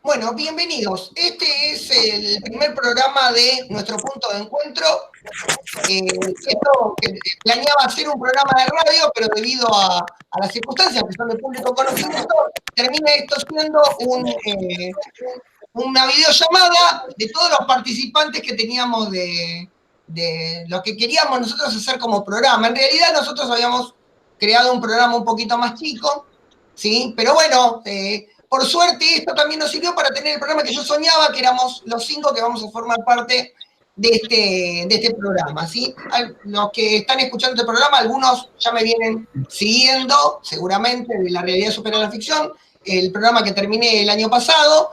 Bueno, bienvenidos. Este es el primer programa de nuestro punto de encuentro. Esto que planeaba hacer un programa de radio, pero debido a las circunstancias que son de público conocimiento, termina esto siendo una videollamada de todos los participantes que teníamos de lo que queríamos nosotros hacer como programa. En realidad nosotros habíamos creado un programa un poquito más chico, ¿sí? Pero bueno, por suerte esto también nos sirvió para tener el programa que yo soñaba, que éramos los 5 que vamos a formar parte de este programa, ¿sí? Los que están escuchando este programa, algunos ya me vienen siguiendo, seguramente, de La Realidad Supera la Ficción, el programa que terminé el año pasado.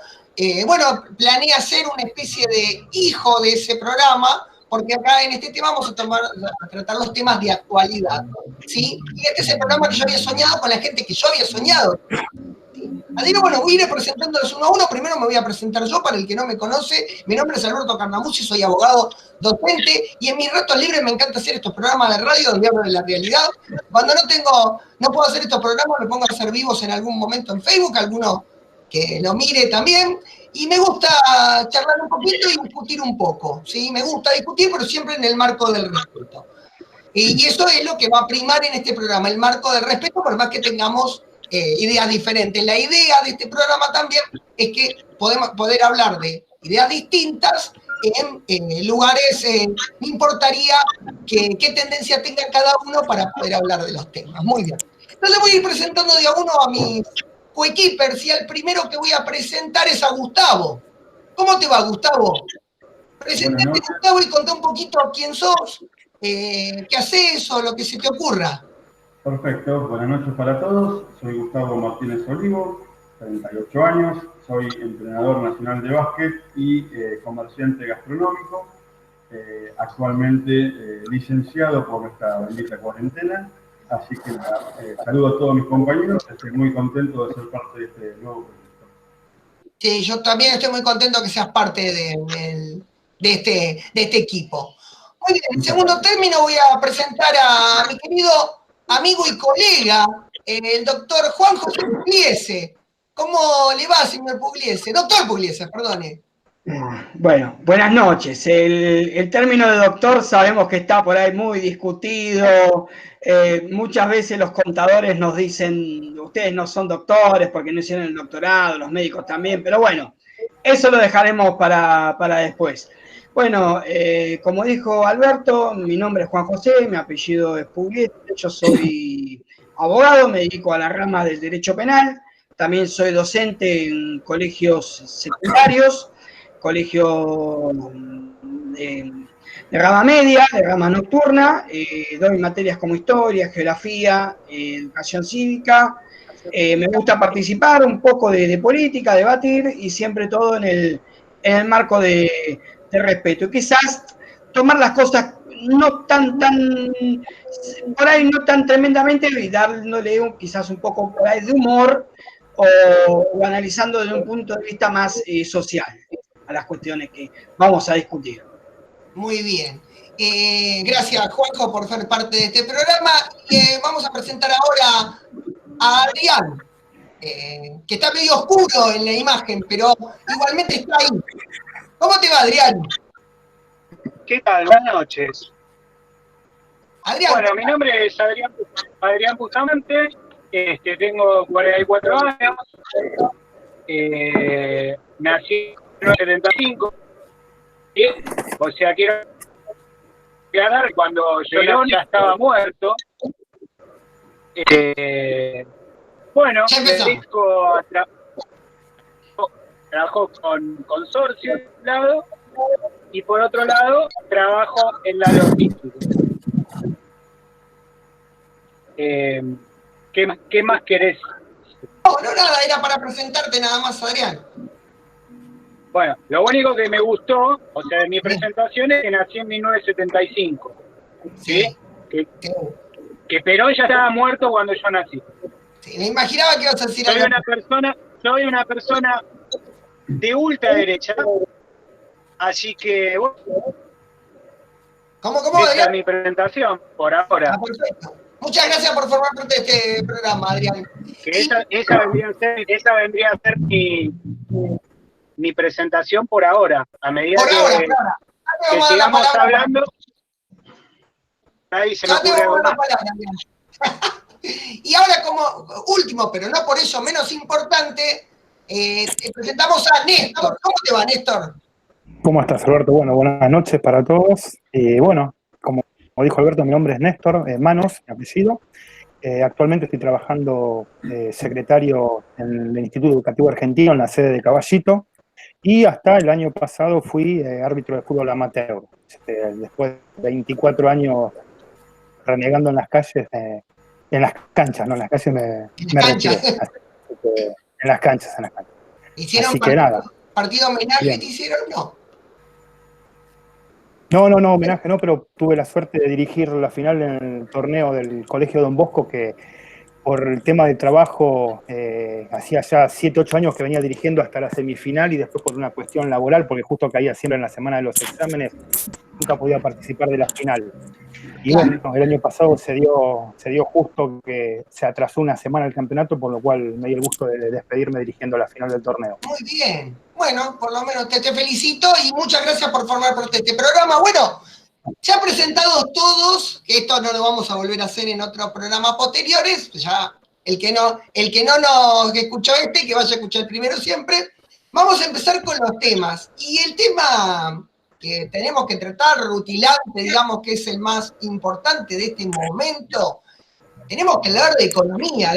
Bueno, planeé hacer una especie de hijo de ese programa, porque acá en este tema vamos a tratar los temas de actualidad, ¿sí? Y este es el programa que yo había soñado con la gente que yo había soñado. Así que bueno, voy a ir presentándolos uno a uno. Primero me voy a presentar yo, para el que no me conoce. Mi nombre es Alberto Carnamucci, soy abogado docente y en mis ratos libres me encanta hacer estos programas de radio donde hablo de la realidad. Cuando no puedo hacer estos programas, me pongo a hacer vivos en algún momento en Facebook, alguno que lo mire también. Y me gusta charlar un poquito y discutir un poco, ¿sí? Me gusta discutir, pero siempre en el marco del respeto. Y eso es lo que va a primar en este programa, el marco del respeto, por más que tengamos ideas diferentes. La idea de este programa también es que podemos poder hablar de ideas distintas en lugares, me importaría qué tendencia tenga cada uno para poder hablar de los temas. Muy bien. Entonces voy a ir presentando de a uno a mis coequippers y el primero que voy a presentar es a Gustavo. ¿Cómo te va, Gustavo? Presentate, Gustavo, y contá un poquito quién sos, qué haces o lo que se te ocurra. Perfecto, buenas noches para todos. Soy Gustavo Martínez Olivo, 38 años, soy entrenador nacional de básquet y comerciante gastronómico. Actualmente licenciado por esta bendita cuarentena. Así que saludo a todos mis compañeros. Estoy muy contento de ser parte de este nuevo proyecto. Sí, yo también estoy muy contento que seas parte de este equipo. Muy bien, en segundo término voy a presentar a mi querido amigo y colega, el doctor Juan José Pugliese. ¿Cómo le va, señor Pugliese? Doctor Pugliese, perdone. Bueno, buenas noches. El término de doctor sabemos que está por ahí muy discutido. Muchas veces los contadores nos dicen, ustedes no son doctores porque no hicieron el doctorado, los médicos también, pero bueno, eso lo dejaremos para después. Bueno, como dijo Alberto, mi nombre es Juan José, mi apellido es Pugliese, yo soy abogado, me dedico a la rama del derecho penal, también soy docente en colegios secundarios, colegio de rama media, de rama nocturna, doy materias como historia, geografía, educación cívica, me gusta participar un poco de política, debatir y siempre todo en el marco de respeto. Y quizás tomar las cosas no por ahí no tan tremendamente y dándole quizás un poco por ahí de humor o analizando desde un punto de vista más social a las cuestiones que vamos a discutir. Muy bien. Gracias, Juanjo, por ser parte de este programa. Vamos a presentar ahora a Adrián, que está medio oscuro en la imagen, pero igualmente está ahí. ¿Cómo te va, Adrián? ¿Qué tal? Buenas noches. Adrián. Bueno, mi nombre es Adrián Bustamante, tengo 44 años, nací en 1975, o sea, quiero aclarar, cuando yo ya estaba muerto, bueno, me dedico a trabajo con consorcio de un lado y por otro lado trabajo en la logística. ¿Qué más querés? No, nada, era para presentarte nada más, Adrián. Bueno, lo único que me gustó, o sea, de mi presentación es que nací en 1975. ¿Sí? Que Perón ya estaba muerto cuando yo nací. Sí, me imaginaba que ibas a decir algo. Soy una persona de ultraderecha, así que bueno, ¿Cómo, esa es mi presentación por ahora. Perfecto. Muchas gracias por formar parte de este programa, Adrián. Que esa vendría a ser mi presentación por ahora. A medida por ahora, claro. que sigamos hablando, ahí se me ocurre algo más. Y ahora, como último, pero no por eso menos importante, te presentamos a Néstor. ¿Cómo te va, Néstor? ¿Cómo estás, Alberto? Bueno, buenas noches para todos. Bueno, como dijo Alberto, mi nombre es Néstor Manos, mi apellido. Actualmente estoy trabajando secretario en el Instituto Educativo Argentino, en la sede de Caballito, y hasta el año pasado fui árbitro de fútbol amateur. Después de 24 años renegando en las calles, en las canchas, no en las calles me retiré. En las canchas. ¿Hicieron Así que nada. partido homenaje? Bien. ¿Te hicieron? No. No, homenaje no, pero tuve la suerte de dirigir la final en el torneo del Colegio Don Bosco, que por el tema de trabajo hacía ya 7, 8 años que venía dirigiendo hasta la semifinal, y después por una cuestión laboral, porque justo caía siempre en la semana de los exámenes, nunca podía participar de la final. Y bueno, el año pasado se dio justo que se atrasó una semana el campeonato, por lo cual me di el gusto de despedirme dirigiendo la final del torneo. Muy bien. Bueno, por lo menos te felicito y muchas gracias por formar parte de este programa. Bueno, ya presentados todos, que esto no lo vamos a volver a hacer en otros programas posteriores, ya el que no nos escuchó que vaya a escuchar primero siempre. Vamos a empezar con los temas. Y el tema que tenemos que tratar, rutilante, digamos que es el más importante de este momento, tenemos que hablar de economía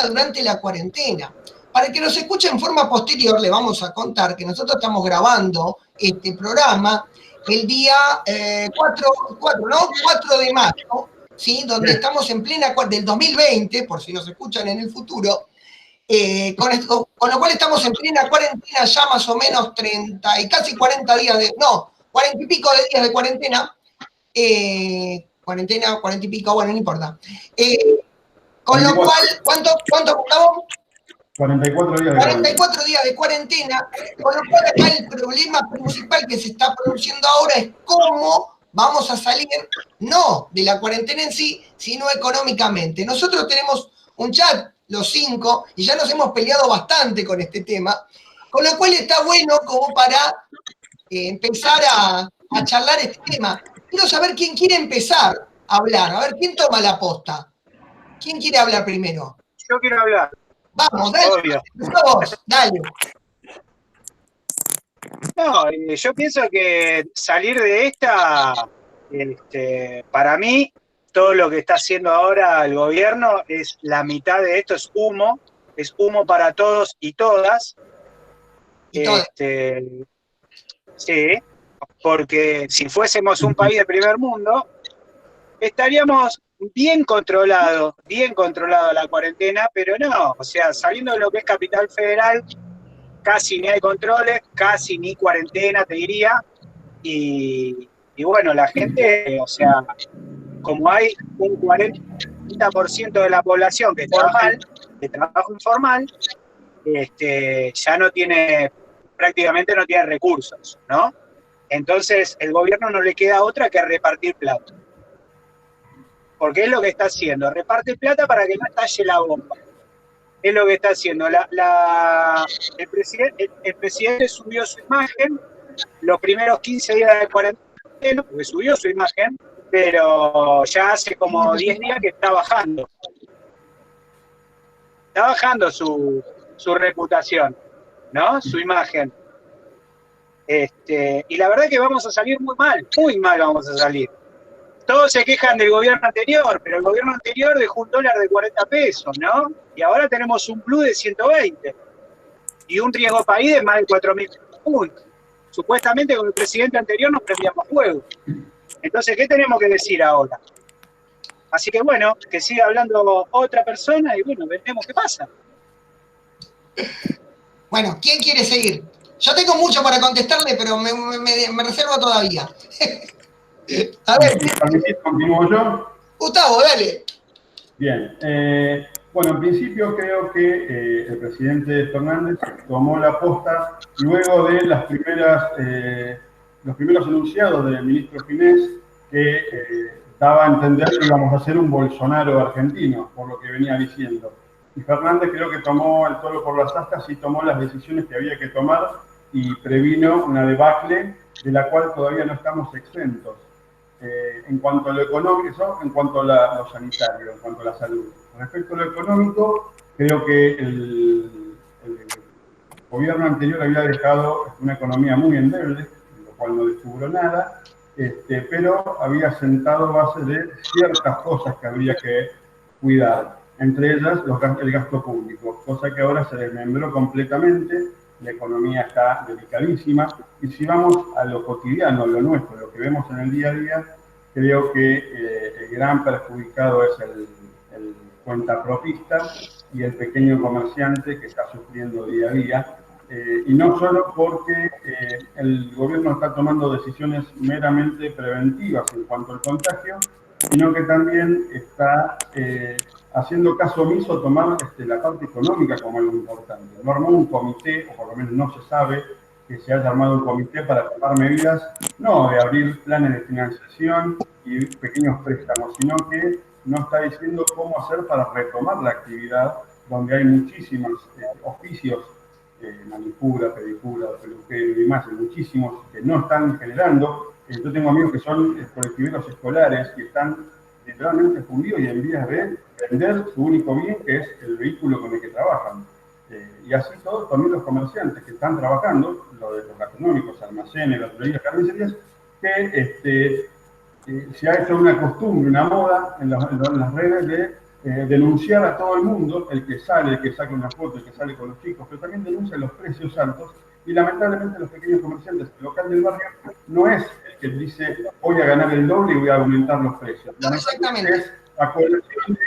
durante la cuarentena. Para que nos escuche en forma posterior, le vamos a contar que nosotros estamos grabando este programa el día 4 de mayo, ¿sí? Donde estamos en plena del 2020, por si nos escuchan en el futuro, con lo cual estamos en plena cuarentena, ya más o menos 30 y casi 40 días 40 y pico de días de cuarentena. 40 y pico, bueno, no importa. Con lo cual, ¿cuánto Gustavo? 44 días. 44 días de cuarentena, con lo cual acá el problema principal que se está produciendo ahora es cómo vamos a salir, no de la cuarentena en sí, sino económicamente. Nosotros tenemos un chat, los 5, y ya nos hemos peleado bastante con este tema, con lo cual está bueno como para empezar a charlar este tema. Quiero saber quién quiere empezar a hablar, a ver quién toma la posta. ¿Quién quiere hablar primero? Yo quiero hablar. Vamos, dale, vos, dale. No, yo pienso que salir de esta, para mí, todo lo que está haciendo ahora el gobierno es la mitad de esto, es humo para todos y todas. Sí, porque si fuésemos un país de primer mundo, estaríamos bien controlado la cuarentena, pero no, o sea, saliendo de lo que es Capital Federal, casi ni hay controles, casi ni cuarentena, te diría, y bueno, la gente, o sea, como hay un 40% de la población que está mal, de trabajo informal, ya prácticamente no tiene recursos, ¿no? Entonces, el gobierno no le queda otra que repartir plata. Porque es lo que está haciendo, reparte plata para que no estalle la bomba. Es lo que está haciendo. El presidente subió su imagen los primeros 15 días de cuarentena, porque subió su imagen, pero ya hace como 10 días que está bajando. Está bajando su reputación, ¿no? Su imagen. Y la verdad es que vamos a salir muy mal vamos a salir. Todos se quejan del gobierno anterior, pero el gobierno anterior dejó $1 de 40 pesos, ¿no? Y ahora tenemos un plus de 120 y un riesgo país de más de 4.000 puntos. Supuestamente con el presidente anterior nos prendíamos fuego. Entonces, ¿qué tenemos que decir ahora? Así que bueno, que siga hablando otra persona y bueno, veremos qué pasa. Bueno, ¿quién quiere seguir? Yo tengo mucho para contestarle, pero me reservo todavía. A ver. ¿Continúo yo? Gustavo, dale. Bien. Bueno, en principio creo que el presidente Fernández tomó la posta luego de los primeros enunciados del ministro Ginés, que daba a entender que íbamos a hacer un Bolsonaro argentino, por lo que venía diciendo. Y Fernández creo que tomó el toro por las astas y tomó las decisiones que había que tomar y previno una debacle de la cual todavía no estamos exentos. En cuanto a lo económico, eso en cuanto a lo sanitario, en cuanto a la salud. Respecto a lo económico, creo que el gobierno anterior había dejado una economía muy endeble, en lo cual no descubrió nada, pero había sentado bases de ciertas cosas que habría que cuidar, entre ellas el gasto público, cosa que ahora se desmembró completamente, la economía está delicadísima, y si vamos a lo cotidiano, a lo nuestro, lo que vemos en el día a día, creo que el gran perjudicado es el cuentapropista y el pequeño comerciante que está sufriendo día a día, y no solo porque el gobierno está tomando decisiones meramente preventivas en cuanto al contagio, sino que también está haciendo caso omiso a tomar la parte económica como algo importante. No armó un comité, o por lo menos no se sabe que se haya armado un comité para tomar medidas, no de abrir planes de financiación y pequeños préstamos, sino que no está diciendo cómo hacer para retomar la actividad, donde hay muchísimos oficios, manicura, pedicura, peluquero y demás, y muchísimos que no están generando. Yo tengo amigos que son colectiveros escolares que están literalmente fundidos y en vías de vender su único bien, que es el vehículo con el que trabajan. Y así todos, también los comerciantes que están trabajando, lo de los gastronómicos, almacenes, verdulerías, carnicerías, que se ha hecho una costumbre, una moda en las redes de denunciar a todo el mundo, el que sale, el que saca una foto, el que sale con los chicos, pero también denuncia los precios altos, y lamentablemente los pequeños comerciantes, el local del barrio, no es el que dice voy a ganar el doble y voy a aumentar los precios. No, exactamente. Es la colección de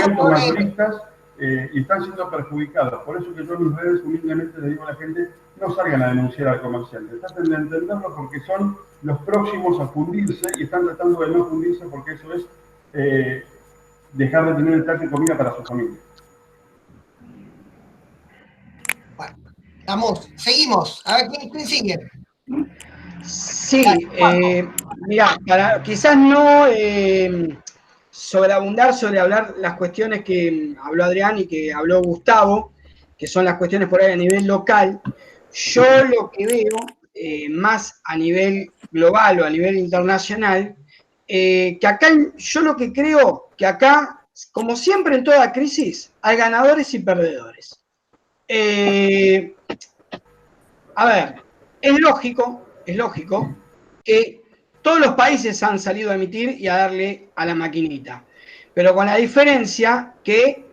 eventos mayoristas y están siendo perjudicados. Por eso que yo en mis redes humildemente le digo a la gente, no salgan a denunciar al comerciante, traten de entenderlo porque son los próximos a fundirse y están tratando de no fundirse porque eso es dejar de tener el plato de comida para su familia. Bueno, seguimos. A ver, ¿quién sigue? Sí, mira, quizás no sobreabundar sobre hablar las cuestiones que habló Adrián y que habló Gustavo, que son las cuestiones por ahí a nivel local. Yo lo que veo, más a nivel global o a nivel internacional, que acá, yo lo que creo que acá, como siempre en toda crisis, hay ganadores y perdedores. A ver, es lógico que todos los países han salido a emitir y a darle a la maquinita, pero con la diferencia que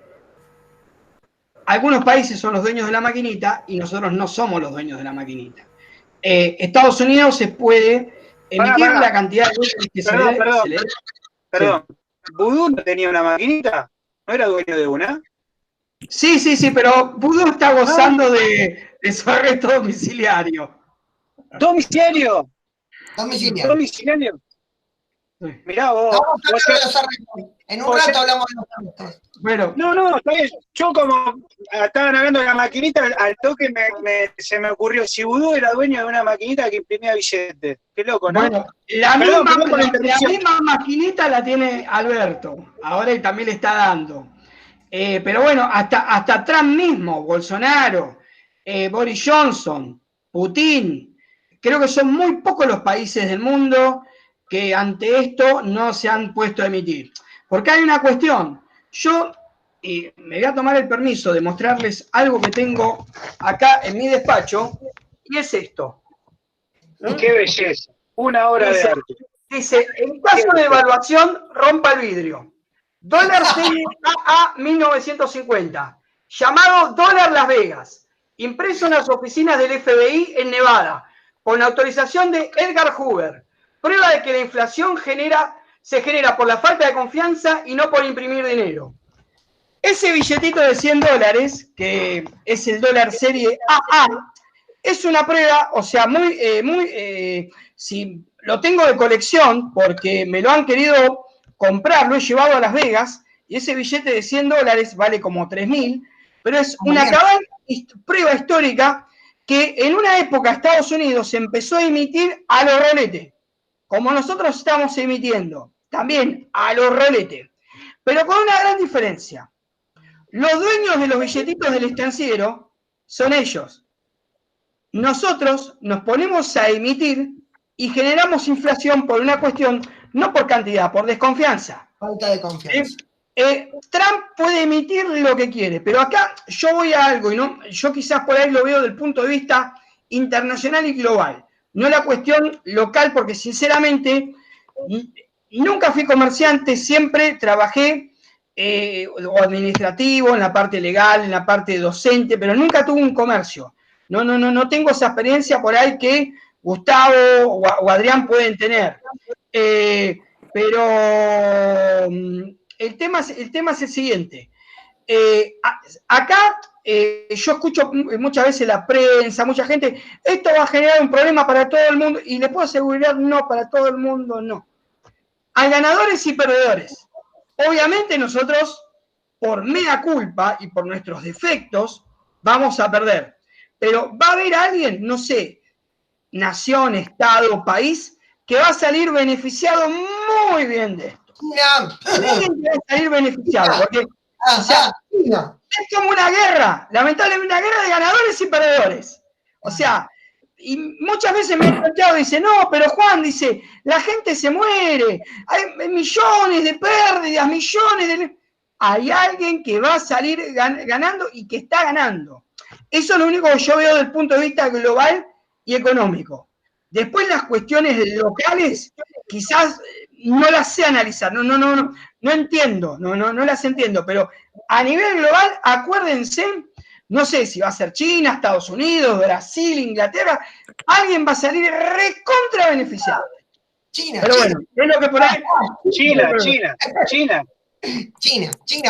algunos países son los dueños de la maquinita y nosotros no somos los dueños de la maquinita. Estados Unidos se puede emitir la cantidad de veces que se le dé. Perdón, ¿Vudú no tenía una maquinita? ¿No era dueño de una? Sí, pero Vudú está gozando de su arresto domiciliario. ¿Domiciliario? Domiciliario. Mirá vos. Vamos a hablar de los arrestos. En un rato hablamos de los arrestos. Bueno. No, está bien. Yo como estaban hablando de la maquinita, al toque se me ocurrió, si Vudú era dueño de una maquinita que imprimía billetes. Qué loco, ¿no? Bueno, la misma maquinita la tiene Alberto. Ahora él también le está dando. Pero bueno, hasta Trump mismo, Bolsonaro, Boris Johnson, Putin, creo que son muy pocos los países del mundo que ante esto no se han puesto a emitir. Porque hay una cuestión. Yo me voy a tomar el permiso de mostrarles algo que tengo acá en mi despacho, y es esto. ¡Qué belleza! Una obra de arte. Dice, en caso de evaluación, rompa el vidrio. Dólar serie AA 1950, llamado dólar Las Vegas, impreso en las oficinas del FBI en Nevada, con autorización de Edgar Hoover. Prueba de que la inflación se genera por la falta de confianza y no por imprimir dinero. Ese billetito de $100, que es el dólar serie AA, es una prueba, o sea, si lo tengo de colección, porque me lo han querido comprar, lo he llevado a Las Vegas, y ese billete de $100 vale como 3.000, pero es una prueba histórica que en una época Estados Unidos se empezó a emitir a los roletes, como nosotros estamos emitiendo, también a los roletes, pero con una gran diferencia. Los dueños de los billetitos del estanciero son ellos. nosotros nos ponemos a emitir y generamos inflación por una cuestión, no por cantidad, por desconfianza. Falta de confianza. Trump puede emitir lo que quiere, pero acá yo voy a algo, y no, yo quizás por ahí lo veo del punto de vista internacional y global, no la cuestión local, porque sinceramente nunca fui comerciante, siempre trabajé o administrativo, en la parte legal, en la parte docente, pero nunca tuve un comercio. No tengo esa experiencia por ahí que Gustavo o Adrián pueden tener. Pero el tema es el siguiente. Acá yo escucho muchas veces la prensa, mucha gente, esto va a generar un problema para todo el mundo, y le puedo asegurar, no, para todo el mundo no. Hay ganadores y perdedores. Obviamente nosotros, por mea culpa y por nuestros defectos, vamos a perder. Pero va a haber alguien, no sé, nación, estado, país, que va a salir beneficiado muy bien de esto. Alguien que va a salir beneficiado, porque o sea, es como una guerra, lamentablemente una guerra de ganadores y perdedores. O sea, y muchas veces me han planteado, dice, no, pero Juan, dice, la gente se muere, hay millones de pérdidas, millones de... Hay alguien que va a salir ganando y que está ganando. Eso es lo único que yo veo desde el punto de vista global y económico. Después las cuestiones locales, quizás no las sé analizar, no entiendo, no las entiendo, pero a nivel global, acuérdense, no sé si va a ser China, Estados Unidos, Brasil, Inglaterra, alguien va a salir recontra beneficiado. China, pero bueno, es lo que por ahí... China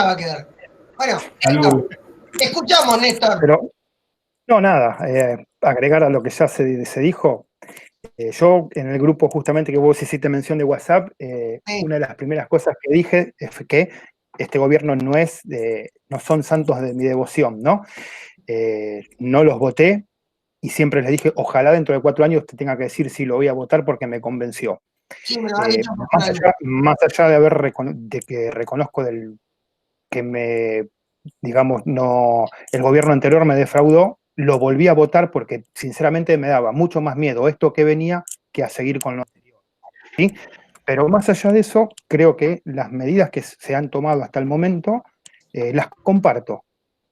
va a quedar. Bueno, Néstor, te escuchamos, Néstor. Pero, no, nada, agregar a lo que ya se dijo, yo en el grupo justamente que vos hiciste mención de WhatsApp, una de las primeras cosas que dije es que este gobierno no son santos de mi devoción, ¿no? No los voté y siempre les dije, ojalá dentro de 4 años te tenga que decir si lo voy a votar porque me convenció. Sí, me lo han dicho. Más allá de que reconozco que digamos, el gobierno anterior me defraudó, lo volví a votar porque sinceramente me daba mucho más miedo esto que venía que a seguir con lo anterior. ¿Sí? Pero más allá de eso, creo que las medidas que se han tomado hasta el momento, las comparto.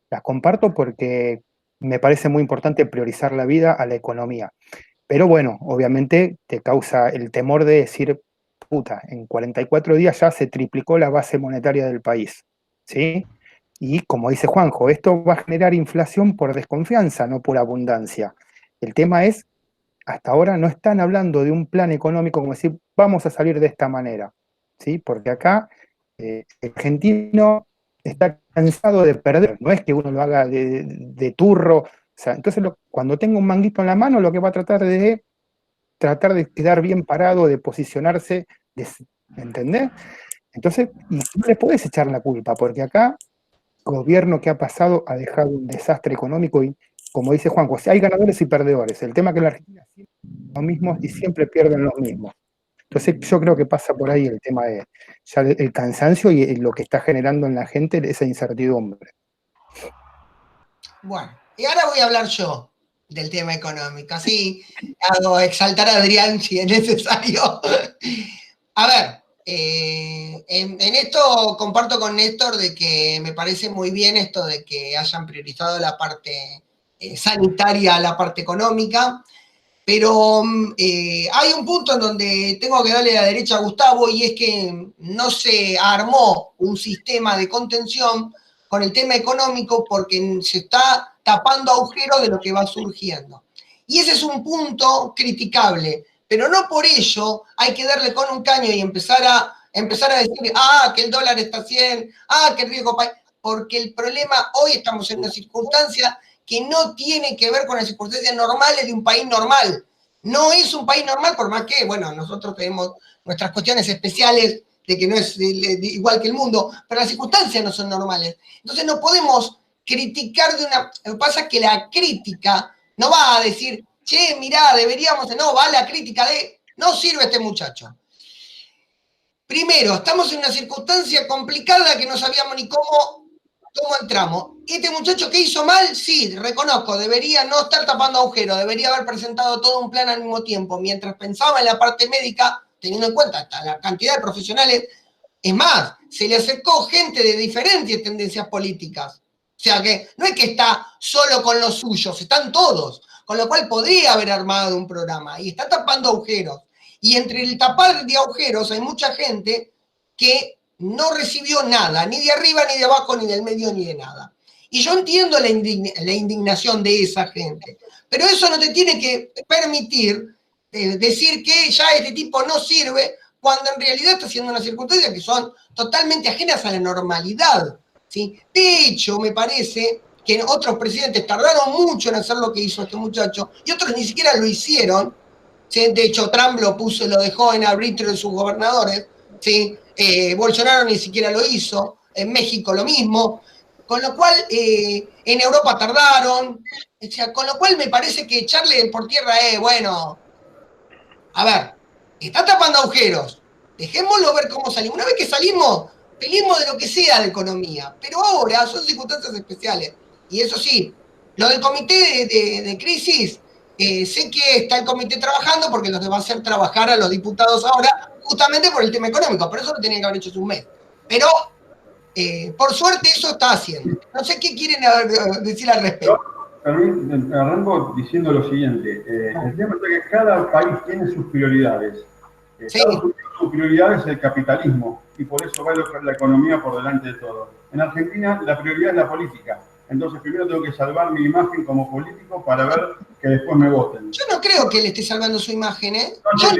Las comparto porque me parece muy importante priorizar la vida a la economía. Pero bueno, obviamente te causa el temor de decir, puta, en 44 días ya se triplicó la base monetaria del país, ¿sí? Y como dice Juanjo, esto va a generar inflación por desconfianza, no por abundancia. El tema es, hasta ahora no están hablando de un plan económico como decir, vamos a salir de esta manera, ¿sí? Porque acá el argentino está cansado de perder, no es que uno lo haga de turro, o sea, entonces cuando tenga un manguito en la mano, lo que va a tratar de quedar bien parado, de posicionarse, ¿entendés? Entonces, y no le podés echar la culpa, porque acá el gobierno que ha pasado ha dejado un desastre económico y, como dice Juan José, hay ganadores y perdedores. El tema es que en la Argentina siempre son los mismos y siempre pierden los mismos. Entonces yo creo que pasa por ahí el tema de ya el cansancio y lo que está generando en la gente esa incertidumbre. Bueno, y ahora voy a hablar yo del tema económico, así hago exaltar a Adrián si es necesario. A ver, en esto comparto con Néstor de que me parece muy bien esto de que hayan priorizado la parte sanitaria a la parte económica, pero hay un punto en donde tengo que darle la derecha a Gustavo y es que no se armó un sistema de contención con el tema económico porque se está tapando agujeros de lo que va surgiendo. Y ese es un punto criticable, pero no por ello hay que darle con un caño y empezar a decir, que el dólar está a 100, que el riesgo país, porque el problema, hoy estamos en una circunstancia que no tiene que ver con las circunstancias normales de un país normal. No es un país normal, por más que, bueno, nosotros tenemos nuestras cuestiones especiales de que no es igual que el mundo, pero las circunstancias no son normales. Entonces no podemos criticar Lo que pasa es que la crítica no va a decir, che, mirá, deberíamos... No, va la crítica de, no sirve este muchacho. Primero, estamos en una circunstancia complicada que no sabíamos ni cómo ¿cómo entramos? Este muchacho que hizo mal, sí, reconozco, debería no estar tapando agujeros, debería haber presentado todo un plan al mismo tiempo, mientras pensaba en la parte médica, teniendo en cuenta hasta la cantidad de profesionales. Es más, se le acercó gente de diferentes tendencias políticas. O sea que no es que está solo con los suyos, están todos. Con lo cual podría haber armado un programa y está tapando agujeros. Y entre el tapar de agujeros hay mucha gente que no recibió nada, ni de arriba, ni de abajo, ni del medio, ni de nada. Y yo entiendo la indignación de esa gente, pero eso no te tiene que permitir decir que ya este tipo no sirve, cuando en realidad está haciendo unas circunstancias que son totalmente ajenas a la normalidad, ¿sí? De hecho, me parece que otros presidentes tardaron mucho en hacer lo que hizo este muchacho, y otros ni siquiera lo hicieron, ¿sí? De hecho, Trump lo dejó en arbitrio de sus gobernadores, ¿sí? Bolsonaro ni siquiera lo hizo, en México lo mismo, con lo cual en Europa tardaron, o sea, con lo cual me parece que echarle por tierra bueno, a ver, está tapando agujeros, dejémoslo ver cómo salimos. Una vez que salimos, peleemos de lo que sea de economía, pero ahora son circunstancias especiales. Y eso sí, lo del comité de crisis, sé que está el comité trabajando porque los va a hacer trabajar a los diputados ahora, justamente por el tema económico, por eso lo tenían que haber hecho hace un mes. Pero, por suerte, eso está haciendo. No sé qué quieren decir al respecto. Arranco diciendo lo siguiente. El tema es que cada país tiene sus prioridades. Sí. Estados Unidos, su prioridad es el capitalismo y por eso va la economía por delante de todo. En Argentina la prioridad es la política. Entonces primero tengo que salvar mi imagen como político para ver que después me voten. Yo no creo que él esté salvando su imagen, ¿eh? No,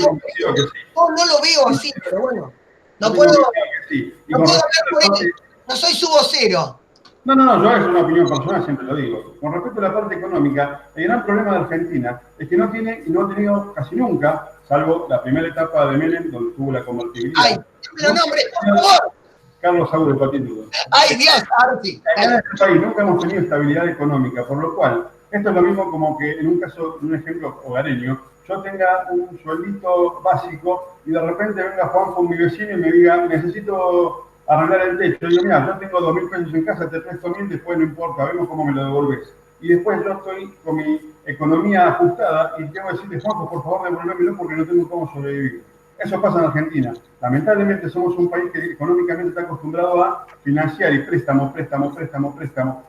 No lo veo así, pero bueno. No puedo hablar por él. No soy su vocero. No, yo es una opinión personal, siempre lo digo. Con respecto a la parte económica, el gran problema de Argentina es que no tiene y no ha tenido casi nunca, salvo la primera etapa de Menem, donde tuvo la convertibilidad. Ay, pero nombre, por favor. Carlos Saúl, el patito. Ay, Dios, ahora sí. En este país nunca hemos tenido estabilidad económica, por lo cual, esto es lo mismo como que en un caso, un ejemplo hogareño, yo tenga un sueldito básico y de repente venga Juanjo, mi vecino, y me diga, necesito arreglar el techo. Y yo, mira, yo tengo 2.000 pesos en casa, te presto 1.000, después no importa, vemos cómo me lo devolvés. Y después yo estoy con mi economía ajustada y tengo que decirle, Juanjo, por favor, devolvémelo porque no tengo cómo sobrevivir. Eso pasa en Argentina. Lamentablemente somos un país que económicamente está acostumbrado a financiar y préstamo,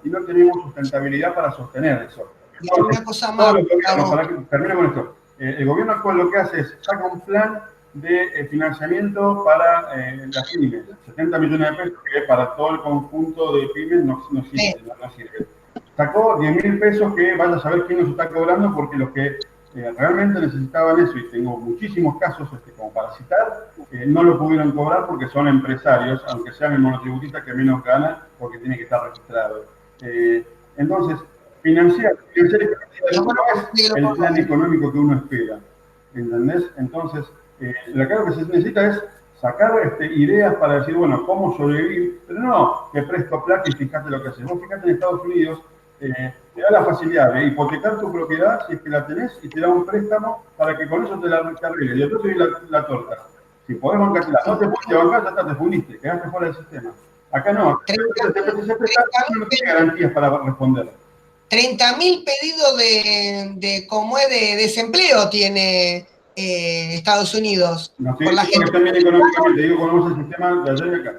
y no tenemos sustentabilidad para sostener eso. Y hay una cosa más. Termino con esto. El gobierno actual lo que hace es saca un plan de financiamiento para las pymes, 70 millones de pesos, que para todo el conjunto de pymes no sirve. Sacó 10.000 pesos que vaya a saber quién nos está cobrando, porque los que realmente necesitaban eso, y tengo muchísimos casos como para citar, no lo pudieron cobrar porque son empresarios, aunque sean el monotributista que menos gana, porque tiene que estar registrado. Entonces, financiar es el plan económico que uno espera, ¿entendés? Entonces, lo que se necesita es sacar ideas para decir, bueno, cómo sobrevivir, pero no que presto plata y fíjate lo que haces. Vos fíjate en Estados Unidos, te da la facilidad de hipotecar tu propiedad si es que la tenés y te da un préstamo para que con eso te arregles. Y después te doy la torta. Si podés bancártela, no te pudiste bancar, ya está, te fundiste, quedaste fuera del sistema. Acá no, no tiene garantías para responder. 30.000 pedidos de desempleo tiene Estados Unidos. No estoy diciendo que están bien económicamente, digo, conocemos el sistema de allá y acá.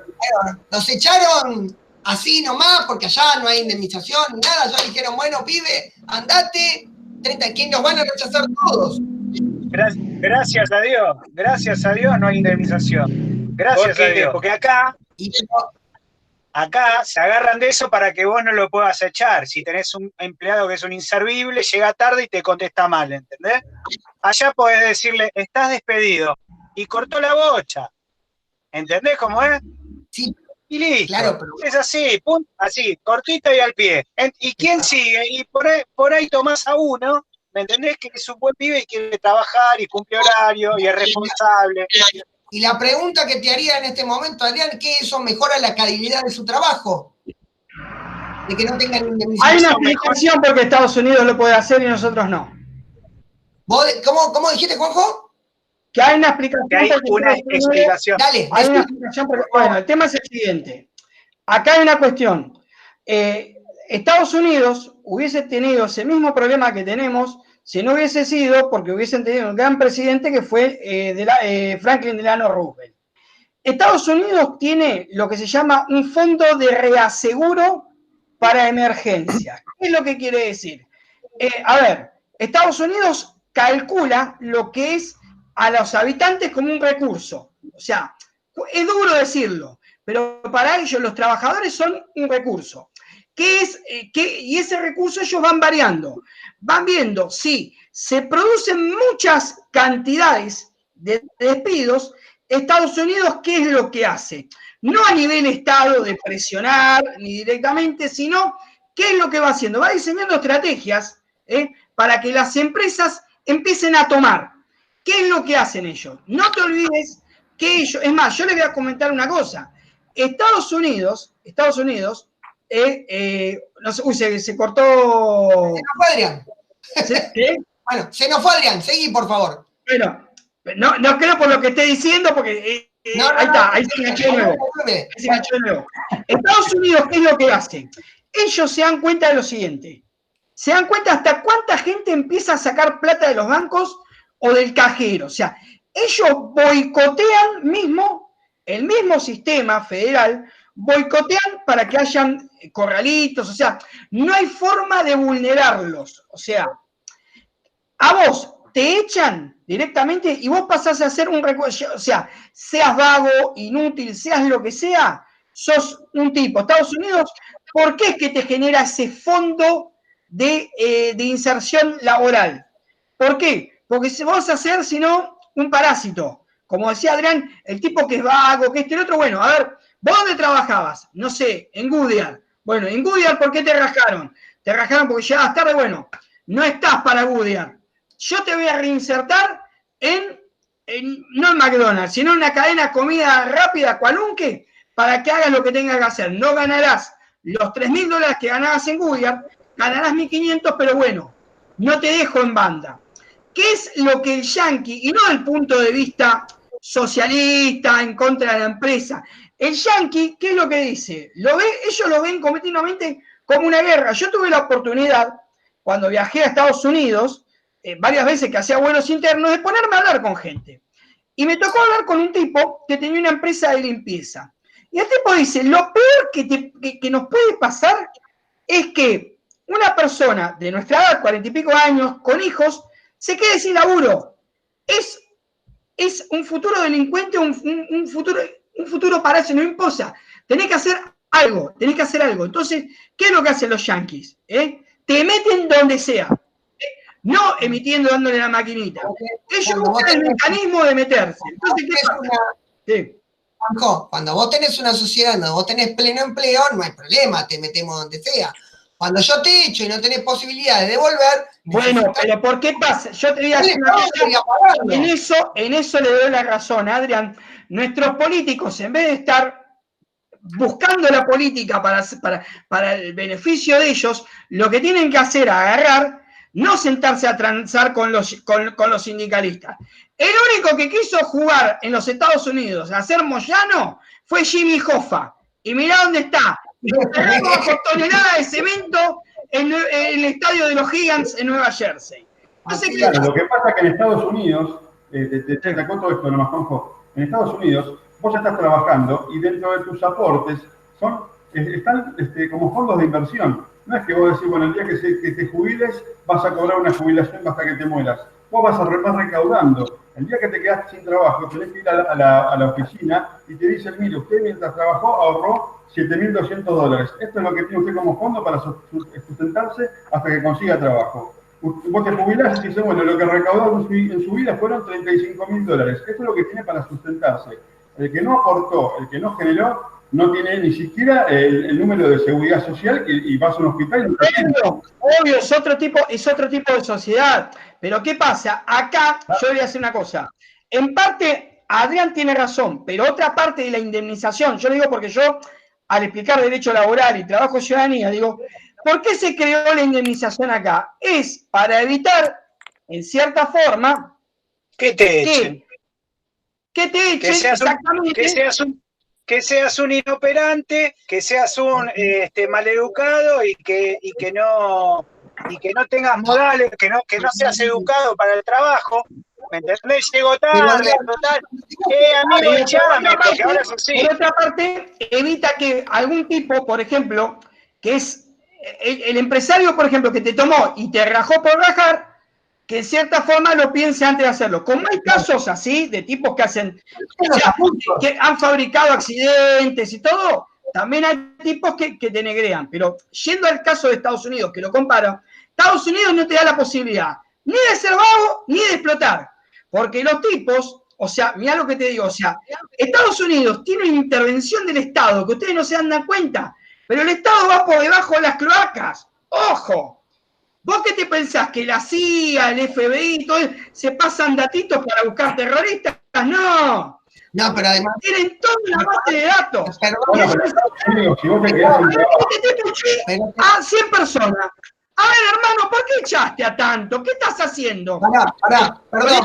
Nos echaron así nomás, porque allá no hay indemnización, nada. Ya dijeron, bueno, pibe, andate, 30, ¿quién nos van a rechazar todos? Gracias a Dios no hay indemnización. Gracias a Dios, porque acá se agarran de eso para que vos no lo puedas echar. Si tenés un empleado que es un inservible, llega tarde y te contesta mal, ¿entendés? Allá podés decirle, estás despedido, y cortó la bocha. ¿Entendés cómo es? Sí. Y listo. Claro, pero... Es así, así, cortito y al pie. ¿Y quién sigue? Y por ahí tomás a uno, ¿me entendés? Que es un buen pibe y quiere trabajar y cumple horario y es responsable. Y la pregunta que te haría en este momento, Adrián, ¿qué eso mejora la calidad de su trabajo? De que no tengan indemnización. Hay una explicación porque Estados Unidos lo puede hacer y nosotros no. ¿Cómo dijiste, Juanjo? Que hay una explicación. Que hay una explicación. Dale. Hay una explicación porque, bueno, el tema es el siguiente. Acá hay una cuestión. Estados Unidos hubiese tenido ese mismo problema que tenemos si no hubiese sido porque hubiesen tenido un gran presidente que fue Franklin Delano Roosevelt. Estados Unidos tiene lo que se llama un fondo de reaseguro para emergencias. ¿Qué es lo que quiere decir? Estados Unidos calcula lo que es a los habitantes como un recurso. O sea, es duro decirlo, pero para ellos los trabajadores son un recurso. Y ese recurso ellos van variando. Van viendo si se producen muchas cantidades de despidos. Estados Unidos, ¿qué es lo que hace? No a nivel Estado de presionar ni directamente, sino ¿qué es lo que va haciendo? Va diseñando estrategias para que las empresas empiecen a tomar. ¿Qué es lo que hacen ellos? No te olvides que ellos, es más, yo les voy a comentar una cosa. Estados Unidos, no sé, se cortó. Se nos fue Adrián. Bueno, se nos fue Adrián, seguí por favor. Bueno, no creo por lo que esté diciendo, porque ahí se enganchó de nuevo. Estados Unidos, ¿qué es lo que hace? Ellos se dan cuenta de lo siguiente. Se dan cuenta hasta cuánta gente empieza a sacar plata de los bancos o del cajero. O sea, ellos boicotean el mismo sistema federal, boicotean para que hayan corralitos. O sea, no hay forma de vulnerarlos. O sea, a vos te echan directamente y vos pasás a ser un recurso, o sea, seas vago, inútil, seas lo que sea, sos un tipo. Estados Unidos, ¿por qué es que te genera ese fondo de inserción laboral? ¿Por qué? Porque si vos vas a ser, si no, un parásito. Como decía Adrián, el tipo que es vago, que el otro, bueno, a ver, ¿vos dónde trabajabas? No sé, en Goodyear. Bueno, en Goodyear, ¿por qué te rajaron? Te rajaron porque llegabas tarde, bueno, no estás para Goodyear. Yo te voy a reinsertar no en McDonald's, sino en una cadena de comida rápida, Cualunque, para que hagas lo que tengas que hacer. No ganarás los $3.000 que ganabas en Goodyear, ganarás 1.500, pero bueno, no te dejo en banda. ¿Qué es lo que el yanqui, y no del punto de vista socialista, en contra de la empresa? El yanqui, ¿qué es lo que dice? Ellos lo ven continuamente como una guerra. Yo tuve la oportunidad, cuando viajé a Estados Unidos, varias veces que hacía vuelos internos, de ponerme a hablar con gente. Y me tocó hablar con un tipo que tenía una empresa de limpieza. Y el tipo dice, lo peor que nos puede pasar es que una persona de nuestra edad, 40 y pico años, con hijos, se quede sin laburo. Es un futuro delincuente, un futuro parásito, no importa. Tenés que hacer algo. Entonces, ¿qué es lo que hacen los yanquis? Te meten donde sea. No emitiendo, dándole la maquinita. Ellos buscan el mecanismo de meterse. Entonces, ¿qué pasa? Cuando vos tenés una sociedad donde vos tenés pleno empleo, no hay problema, te metemos donde sea. Cuando yo te echo y no tenés posibilidad de devolver... Bueno, pero ¿por qué pasa? Yo te voy a decir una cosa. En eso le doy la razón, Adrián. Nuestros políticos, en vez de estar buscando la política para el beneficio de ellos, lo que tienen que hacer es agarrar, no sentarse a transar con los sindicalistas. El único que quiso jugar en los Estados Unidos a ser Moyano fue Jimmy Hoffa. Y mirá dónde está. Bajo toneladas de cemento en el estadio de los Giants en Nueva Jersey. Claro, lo que pasa es que en Estados Unidos, te acoto esto nomás, Juanjo, en Estados Unidos vos estás trabajando y dentro de tus aportes están como fondos de inversión. No es que vos decís, bueno, el día que te jubiles vas a cobrar una jubilación hasta que te mueras. Vos vas recaudando. El día que te quedaste sin trabajo, tenés que ir a la oficina y te dicen, mire, usted mientras trabajó ahorró $7.200. Esto es lo que tiene usted como fondo para sustentarse hasta que consiga trabajo. Vos te jubilás y te dicen, bueno, lo que recaudó en su vida fueron $35.000. Esto es lo que tiene para sustentarse. El que no aportó, el que no generó, no tiene ni siquiera el número de seguridad social y vas a un hospital. Obvio, es otro tipo de sociedad. Pero ¿qué pasa? Acá yo voy a hacer una cosa. En parte, Adrián tiene razón, pero otra parte de la indemnización, yo lo digo porque yo, al explicar derecho laboral y trabajo de ciudadanía, digo, ¿por qué se creó la indemnización acá? Es para evitar, en cierta forma, que te echen. Que te echen, exactamente. que seas un inoperante, que seas un maleducado y que no tengas modales, que no seas educado para el trabajo. ¿Me entendés? Llego tarde, total. Amigo, echame, porque ahora es así. Por otra parte, evita que algún tipo, por ejemplo, que es el empresario, por ejemplo, que te tomó y te rajó por rajar, que en cierta forma lo piense antes de hacerlo. Como hay casos así, de tipos que hacen, o sea, que han fabricado accidentes y todo, también hay tipos que te negrean. Pero yendo al caso de Estados Unidos, que lo comparo, Estados Unidos no te da la posibilidad ni de ser vago ni de explotar. Porque los tipos, o sea, mirá lo que te digo, o sea, Estados Unidos tiene una intervención del Estado que ustedes no se dan cuenta, pero el Estado va por debajo de las cloacas. ¡Ojo! ¿Vos qué te pensás? ¿Que la CIA, el FBI, todo se pasan datitos para buscar terroristas? ¡No! No, pero además tienen toda la base de datos. Bueno, si vos te quedás sin trabajo. A 100 personas. A ver, hermano, ¿por qué echaste a tanto? ¿Qué estás haciendo? Perdón.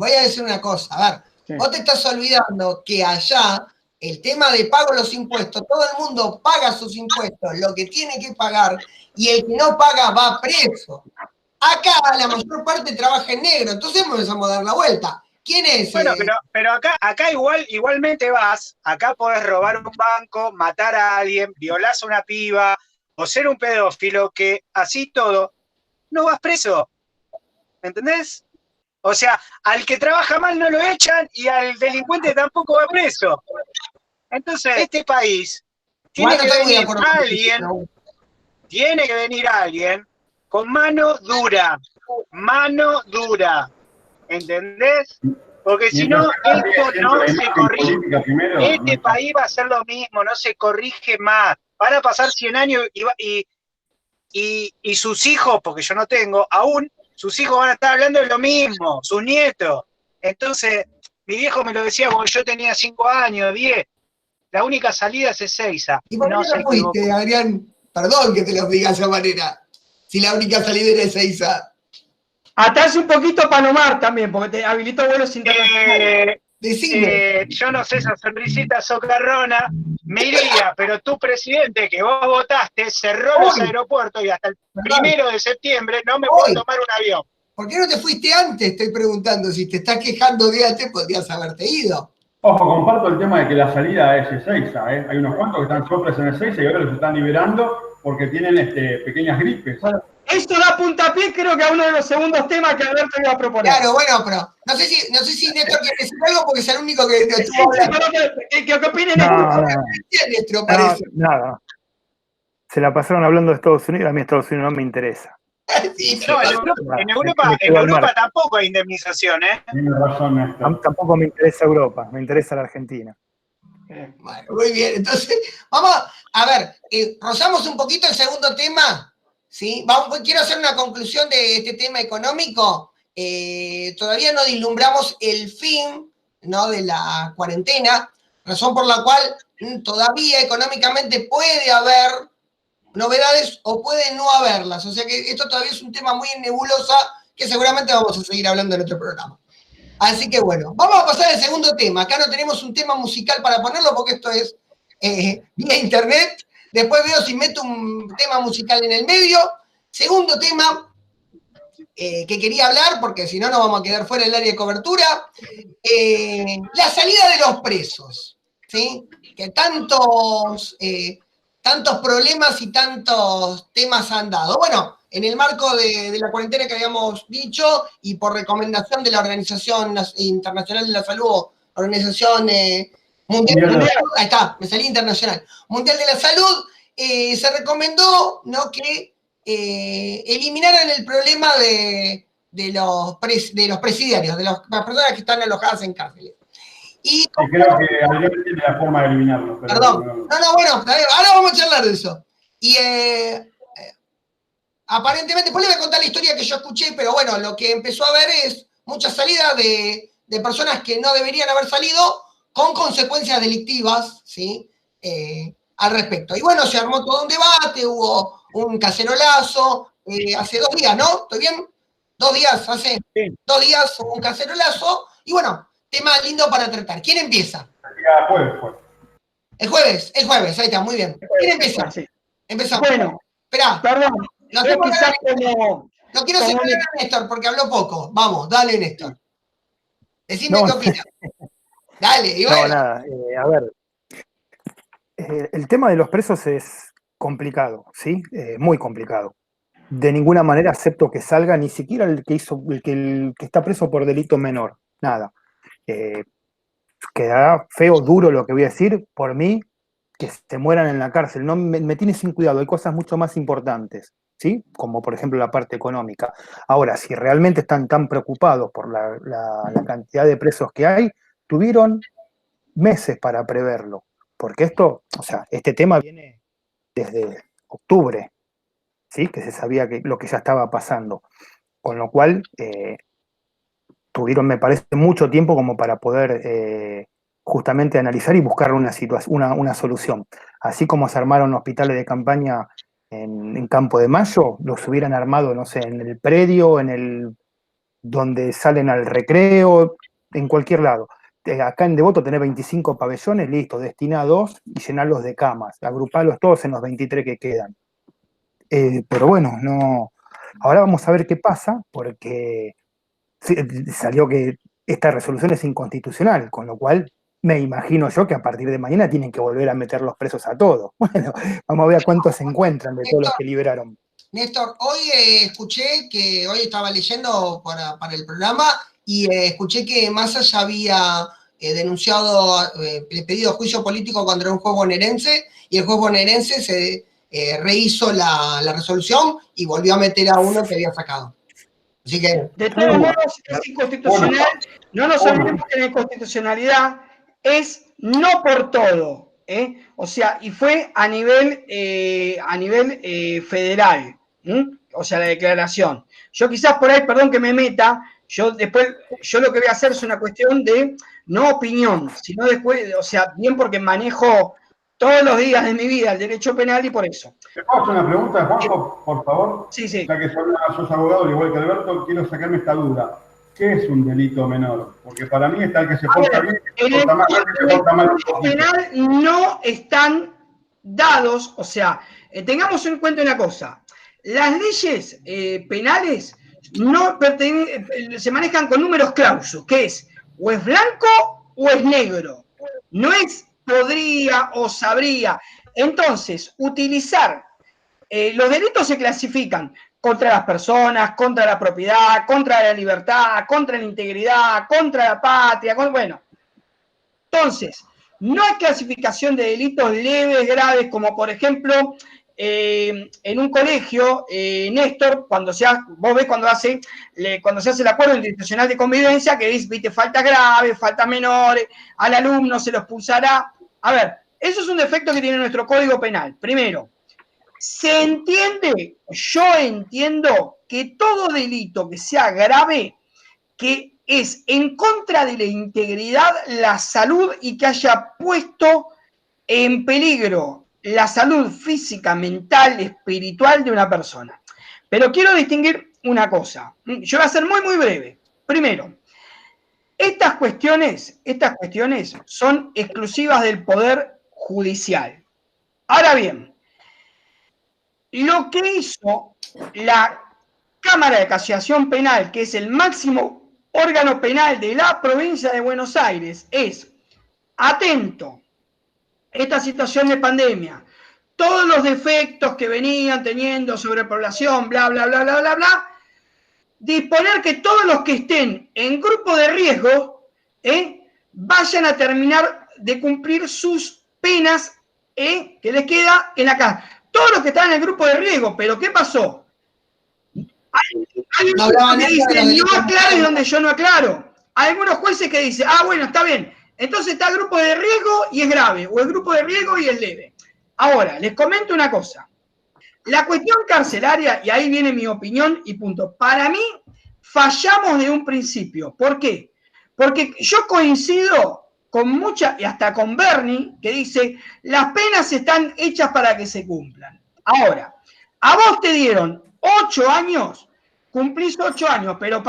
Voy a decir una cosa. A ver, sí. Vos te estás olvidando que allá el tema de pago de los impuestos, todo el mundo paga sus impuestos, lo que tiene que pagar, y el que no paga va preso. Acá la mayor parte trabaja en negro, entonces empezamos a dar la vuelta. ¿Quién es? Bueno, pero acá igualmente vas, acá podés robar un banco, matar a alguien, violás a una piba, o ser un pedófilo, que así todo, no vas preso. ¿Entendés? O sea, al que trabaja mal no lo echan y al delincuente tampoco va preso. Entonces, este país tiene que venir alguien con mano dura. ¿Entendés? Porque si no, esto no se corrige. Este país va a ser lo mismo, no se corrige más. Van a pasar 100 años y sus hijos, porque yo no tengo, aún sus hijos van a estar hablando de lo mismo, sus nietos. Entonces, mi viejo me lo decía cuando yo tenía 5 años, 10. La única salida es Ezeiza. ¿Y por qué no fuiste, Adrián? Perdón que te lo diga de esa manera. Si la única salida era Ezeiza. Atrás un poquito Palomar también, porque te habilitó vuelos internacionales. Yo no sé, esa sonrisita socarrona me iría, pero tu presidente que vos votaste cerró los aeropuertos y hasta el 1 de septiembre no me puedo tomar un avión. ¿Por qué no te fuiste antes? Estoy preguntando. Si te estás quejando de antes, podrías haberte ido. Ojo, comparto el tema de que la salida es Ezeiza, ¿eh? Hay unos cuantos que están sopres en Ezeiza y ahora los están liberando porque tienen pequeñas gripes. Bueno, esto da puntapié, creo que a uno de los segundos temas que Alberto iba a proponer. Claro, bueno, pero no sé si Néstor quiere decir algo porque es el único que estuvo hablando. ¿Qué opinen? Nada. Se la pasaron hablando de Estados Unidos, a mí Estados Unidos no me interesa. Sí, no, en Europa tampoco hay indemnización, ¿eh? Tiene razón, Néstor. Tampoco me interesa Europa, me interesa la Argentina. Bueno, muy bien, entonces, vamos a ver, rozamos un poquito el segundo tema, ¿sí? Quiero hacer una conclusión de este tema económico. Todavía no vislumbramos el fin, ¿no?, de la cuarentena, razón por la cual todavía económicamente puede haber novedades o puede no haberlas. O sea que esto todavía es un tema muy en nebulosa que seguramente vamos a seguir hablando en otro programa. Así que bueno, vamos a pasar al segundo tema. Acá no tenemos un tema musical para ponerlo porque esto es vía internet. Después veo si meto un tema musical en el medio. Segundo tema que quería hablar, porque si no nos vamos a quedar fuera del área de cobertura. La salida de los presos, ¿sí? Que tantos problemas y tantos temas han dado. Bueno, en el marco de la cuarentena que habíamos dicho y por recomendación de la Organización Internacional de la Salud, Organización Mundial, ahí está, me salí internacional, Mundial de la Salud, se recomendó, ¿no?, que eliminaran el problema de los presidiarios, de las personas que están alojadas en cárceles. Y creo que Adrián tiene la forma de eliminarlo. Pero perdón. No, bueno, ahora vamos a charlar de eso. Y aparentemente, después le voy a contar la historia que yo escuché, pero bueno, lo que empezó a haber es muchas salidas de personas que no deberían haber salido con consecuencias delictivas, ¿sí? Al respecto. Y bueno, se armó todo un debate, hubo un cacerolazo, hace 2 días, ¿no? ¿Estoy bien? 2 días, hace 2 días hubo un cacerolazo, y bueno, tema lindo para tratar. ¿Quién empieza? El día jueves fue. El jueves, ahí está, muy bien. ¿Quién empieza? Sí. Empezamos. Bueno, Esperá, perdón, lo yo quizás quiero separar a Néstor porque habló poco. Vamos, dale, Néstor. Decime No, qué opinas. Dale, y no, bueno. nada. A ver, el tema de los presos es complicado, ¿sí? Muy complicado. De ninguna manera acepto que salga ni siquiera el que está preso por delito menor. Nada. Quedará feo, duro lo que voy a decir, por mí, que se mueran en la cárcel. No, me tiene sin cuidado, hay cosas mucho más importantes, ¿sí? Como por ejemplo la parte económica. Ahora, si realmente están tan preocupados por la cantidad de presos que hay, tuvieron meses para preverlo, porque esto, o sea, este tema viene desde octubre, ¿sí? Que se sabía que lo que ya estaba pasando, con lo cual tuvieron, me parece, mucho tiempo como para poder justamente analizar y buscar una solución. Así como se armaron hospitales de campaña en Campo de Mayo, los hubieran armado, no sé, en el predio, donde salen al recreo, en cualquier lado. Acá en Devoto tenés 25 pabellones, listo, destinados y llenarlos de camas, agruparlos todos en los 23 que quedan. Pero bueno, no. Ahora vamos a ver qué pasa, porque salió que esta resolución es inconstitucional, con lo cual me imagino yo que a partir de mañana tienen que volver a meter los presos a todos. Bueno, vamos a ver a cuántos se encuentran de todos los que liberaron. Néstor, hoy escuché que, hoy estaba leyendo para el programa y escuché que Massa ya había denunciado, pedido juicio político contra un juez bonaerense y el juez bonaerense se rehizo la resolución y volvió a meter a uno que había sacado. Así que... De todos modos, es inconstitucional. No nos olvidemos que la inconstitucionalidad es no por todo, ¿eh? O sea, y fue a nivel federal, o sea, la declaración. Yo quizás por ahí, perdón que me meta, yo lo que voy a hacer es una cuestión de no opinión, sino después, o sea, bien porque manejo todos los días de mi vida el derecho penal y por eso. ¿Te puedo hacer una pregunta, Juanjo, por favor? Sí, sí. Ya que sos abogado, igual que Alberto, quiero sacarme esta duda. ¿Qué es un delito menor? Porque para mí está el que se porta bien, que se porta mal, que se porta mal un poquito. En el Código Penal no están dados, o sea, tengamos en cuenta una cosa, las leyes penales no se manejan con números clausus, que es o es blanco o es negro, no es podría o sabría. Entonces, utilizar los delitos se clasifican contra las personas, contra la propiedad, contra la libertad, contra la integridad, contra la patria, bueno. Entonces, no hay clasificación de delitos leves, graves, como por ejemplo, en un colegio, Néstor, vos ves cuando se hace el acuerdo institucional de convivencia, que dice, viste, faltas graves, faltas menores, al alumno se lo expulsará. A ver, eso es un defecto que tiene nuestro Código Penal. Primero, ¿se entiende? Yo entiendo que todo delito que sea grave, que es en contra de la integridad, la salud y que haya puesto en peligro la salud física, mental, espiritual de una persona. Pero quiero distinguir una cosa. Yo voy a ser muy, muy breve. Primero, estas cuestiones son exclusivas del Poder Judicial. Ahora bien, lo que hizo la Cámara de Casación Penal, que es el máximo órgano penal de la provincia de Buenos Aires, es, atento, esta situación de pandemia, todos los defectos que venían teniendo sobrepoblación, bla, bla, bla, bla, bla, bla, disponer que todos los que estén en grupo de riesgo vayan a terminar de cumplir sus penas que les queda en la casa. Todos los que están en el grupo de riesgo, pero ¿qué pasó? Hay un juez que dice, no aclares donde yo no aclaro. Hay algunos jueces que dicen, bueno, está bien, entonces está el grupo de riesgo y es grave, o el grupo de riesgo y es leve. Ahora, les comento una cosa. La cuestión carcelaria, y ahí viene mi opinión y punto, para mí fallamos de un principio. ¿Por qué? Porque yo coincido con y hasta con Bernie, que dice, las penas están hechas para que se cumplan. Ahora, a vos te dieron 8 años, cumplís 8 años, pero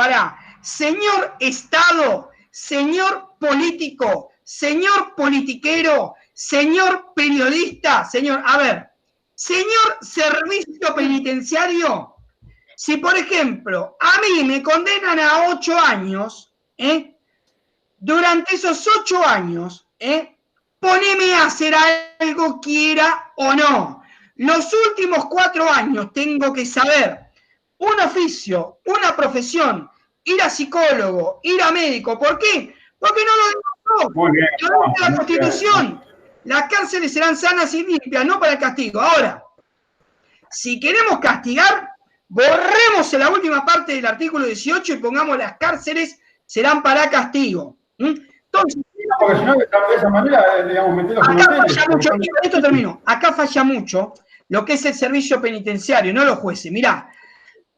señor Estado, señor político, señor politiquero, señor periodista, señor servicio penitenciario, si por ejemplo a mí me condenan a 8 años, durante esos 8 años, poneme a hacer algo, quiera o no. Los últimos 4 años tengo que saber un oficio, una profesión, ir a psicólogo, ir a médico. ¿Por qué? Porque no lo digo yo. Lo dice la Constitución. Las cárceles serán sanas y limpias, no para el castigo. Ahora, si queremos castigar, borremos en la última parte del artículo 18 y pongamos las cárceles serán para castigo. Entonces, porque si no, de esa manera, digamos, meterlos en acá hoteles. falla mucho, y con esto termino, acá falla mucho lo que es el servicio penitenciario, no los jueces. Mirá,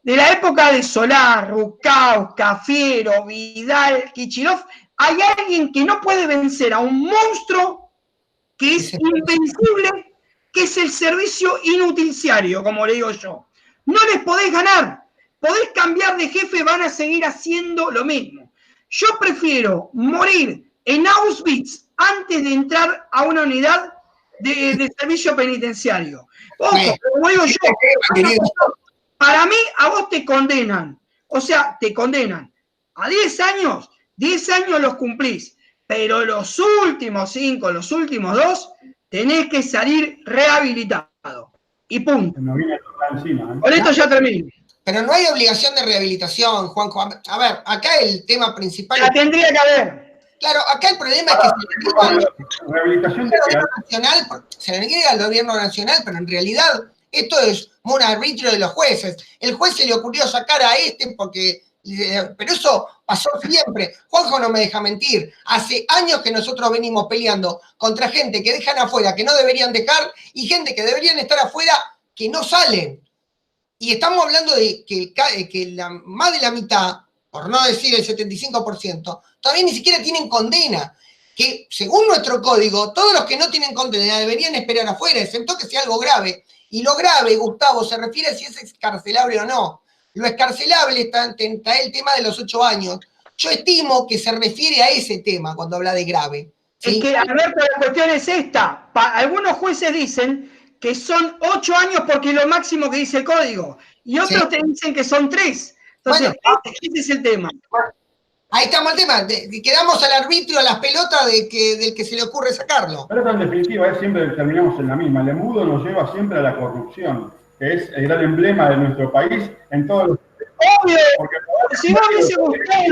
de la época de Solá, Rucao, Cafiero, Vidal, Kichilov, hay alguien que no puede vencer a un monstruo que es invencible, que es el servicio inutilizario, como le digo yo. No les podés ganar, podés cambiar de jefe, van a seguir haciendo lo mismo. Yo prefiero morir en Auschwitz antes de entrar a una unidad de servicio penitenciario. Ojo, como digo yo, para mí a vos te condenan, o sea, te condenan a 10 años los cumplís, pero los últimos 5, los últimos 2, tenés que salir rehabilitado. Y punto. Con esto ya termino. Pero no hay obligación de rehabilitación, Juanjo. A ver, acá el tema principal... La tendría que haber. Claro, acá el problema es que se le niega al gobierno nacional, pero en realidad esto es un arbitrio de los jueces. El juez se le ocurrió sacar a porque... Pero eso pasó siempre. Juanjo no me deja mentir. Hace años que nosotros venimos peleando contra gente que dejan afuera, que no deberían dejar, y gente que deberían estar afuera, que no salen. Y estamos hablando de que más de la mitad, por no decir el 75%, todavía ni siquiera tienen condena. Que según nuestro código, todos los que no tienen condena deberían esperar afuera, excepto que sea algo grave. Y lo grave, Gustavo, se refiere a si es excarcelable o no. Lo excarcelable está el tema de los 8 años. Yo estimo que se refiere a ese tema cuando habla de grave. ¿Sí? Es que, Alberto, la cuestión es esta. Algunos jueces dicen que son 8 años porque es lo máximo que dice el código. Y otros te dicen que son 3. Entonces, ese es el tema. Ahí estamos el tema. Quedamos al arbitrio, a las pelotas del que se le ocurre sacarlo. Pero en definitiva, siempre terminamos en la misma. El embudo nos lleva siempre a la corrupción, que es el gran emblema de nuestro país en todos los... Obvio, si no hubiese buscado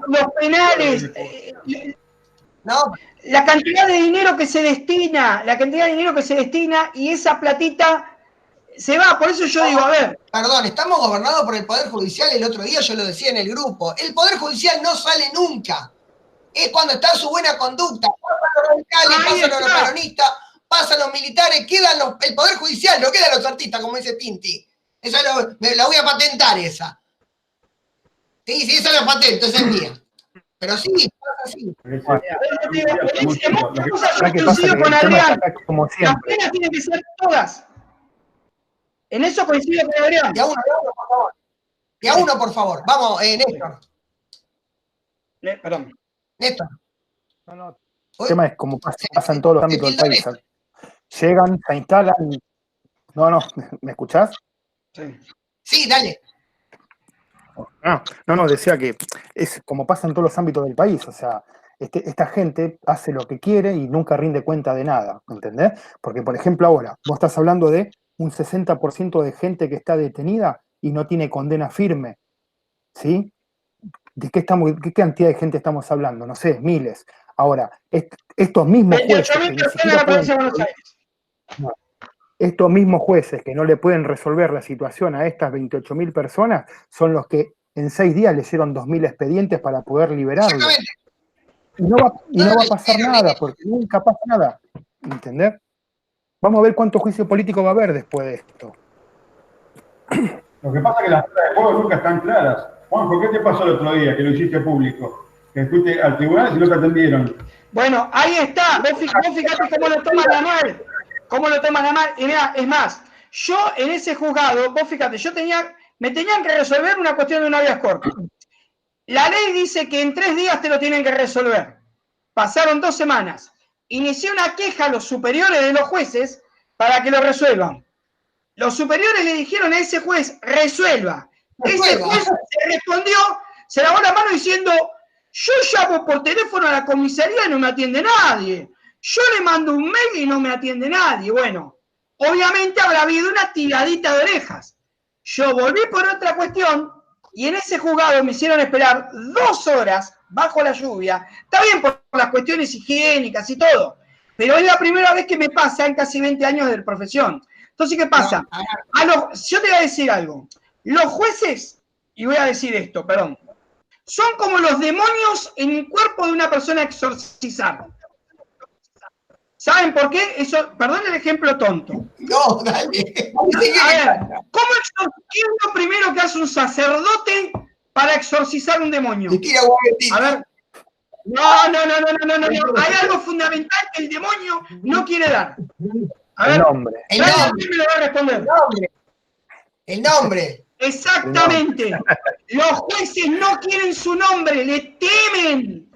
los penales, no, la cantidad de dinero que se destina, y esa platita se va, por eso yo digo, a ver. Perdón, estamos gobernados por el Poder Judicial, el otro día yo lo decía en el grupo, el Poder Judicial no sale nunca, es cuando está su buena conducta, pasan los radicales, pasan los peronistas, pasan los militares, quedan el Poder Judicial, no quedan los artistas, como dice Pinti. Esa la voy a patentar esa. Sí, esa la patento, esa es mía. Pero sí, pasa así. Coincido con Adrián. Las penas tienen que ser todas. En eso coincido con Adrián. Y a uno, por favor. Y a uno, por favor. Vamos, Néstor. Perdón. Néstor. No. El tema es como pasa en todos los ámbitos del país. Llegan, se instalan. No, ¿me escuchás? Sí, dale. No, decía que es como pasa en todos los ámbitos del país, o sea, esta gente hace lo que quiere y nunca rinde cuenta de nada, ¿entendés? Porque, por ejemplo, ahora, vos estás hablando de un 60% de gente que está detenida y no tiene condena firme, ¿sí? ¿De qué cantidad de gente estamos hablando? No sé, miles. Ahora, estos mismos jueces... Estos mismos jueces que no le pueden resolver la situación a estas 28.000 personas son los que en 6 días le hicieron 2.000 expedientes para poder liberarlos. Y no va a pasar nada, porque nunca pasa nada. ¿Entendés? Vamos a ver cuánto juicio político va a haber después de esto. Lo que pasa es que las reglas de juego nunca están claras. Juanjo, ¿qué te pasó el otro día que lo hiciste público? Que fuiste al tribunal y no te atendieron. Bueno, ahí está. Vos fíjate cómo lo toman a mal. Y mira, es más, yo en ese juzgado, vos fíjate, me tenían que resolver una cuestión de un habeas corpus. La ley dice que en 3 días te lo tienen que resolver. pasaron 2 semanas, inicié una queja a los superiores de los jueces para que lo resuelvan. Los superiores le dijeron a ese juez, resuelva. Ese juez se respondió, se lavó la mano diciendo, yo llamo por teléfono a la comisaría y no me atiende nadie. Yo le mando un mail y no me atiende nadie. Bueno, obviamente habrá habido una tiradita de orejas. Yo volví por otra cuestión y en ese juzgado me hicieron esperar 2 horas bajo la lluvia. Está bien por las cuestiones higiénicas y todo, pero es la primera vez que me pasa en casi 20 años de profesión. Entonces, ¿qué pasa? Yo te voy a decir algo. Los jueces, y voy a decir esto, perdón, son como los demonios en el cuerpo de una persona exorcizada. ¿Saben por qué? Eso, perdón el ejemplo tonto. No, dale. A ver, ¿qué es lo primero que hace un sacerdote para exorcizar un demonio? A ver. No. Hay algo fundamental que el demonio no quiere dar. A ver, el nombre. ¿Quién me lo va a responder? El nombre. Exactamente. Los jueces no quieren su nombre, le temen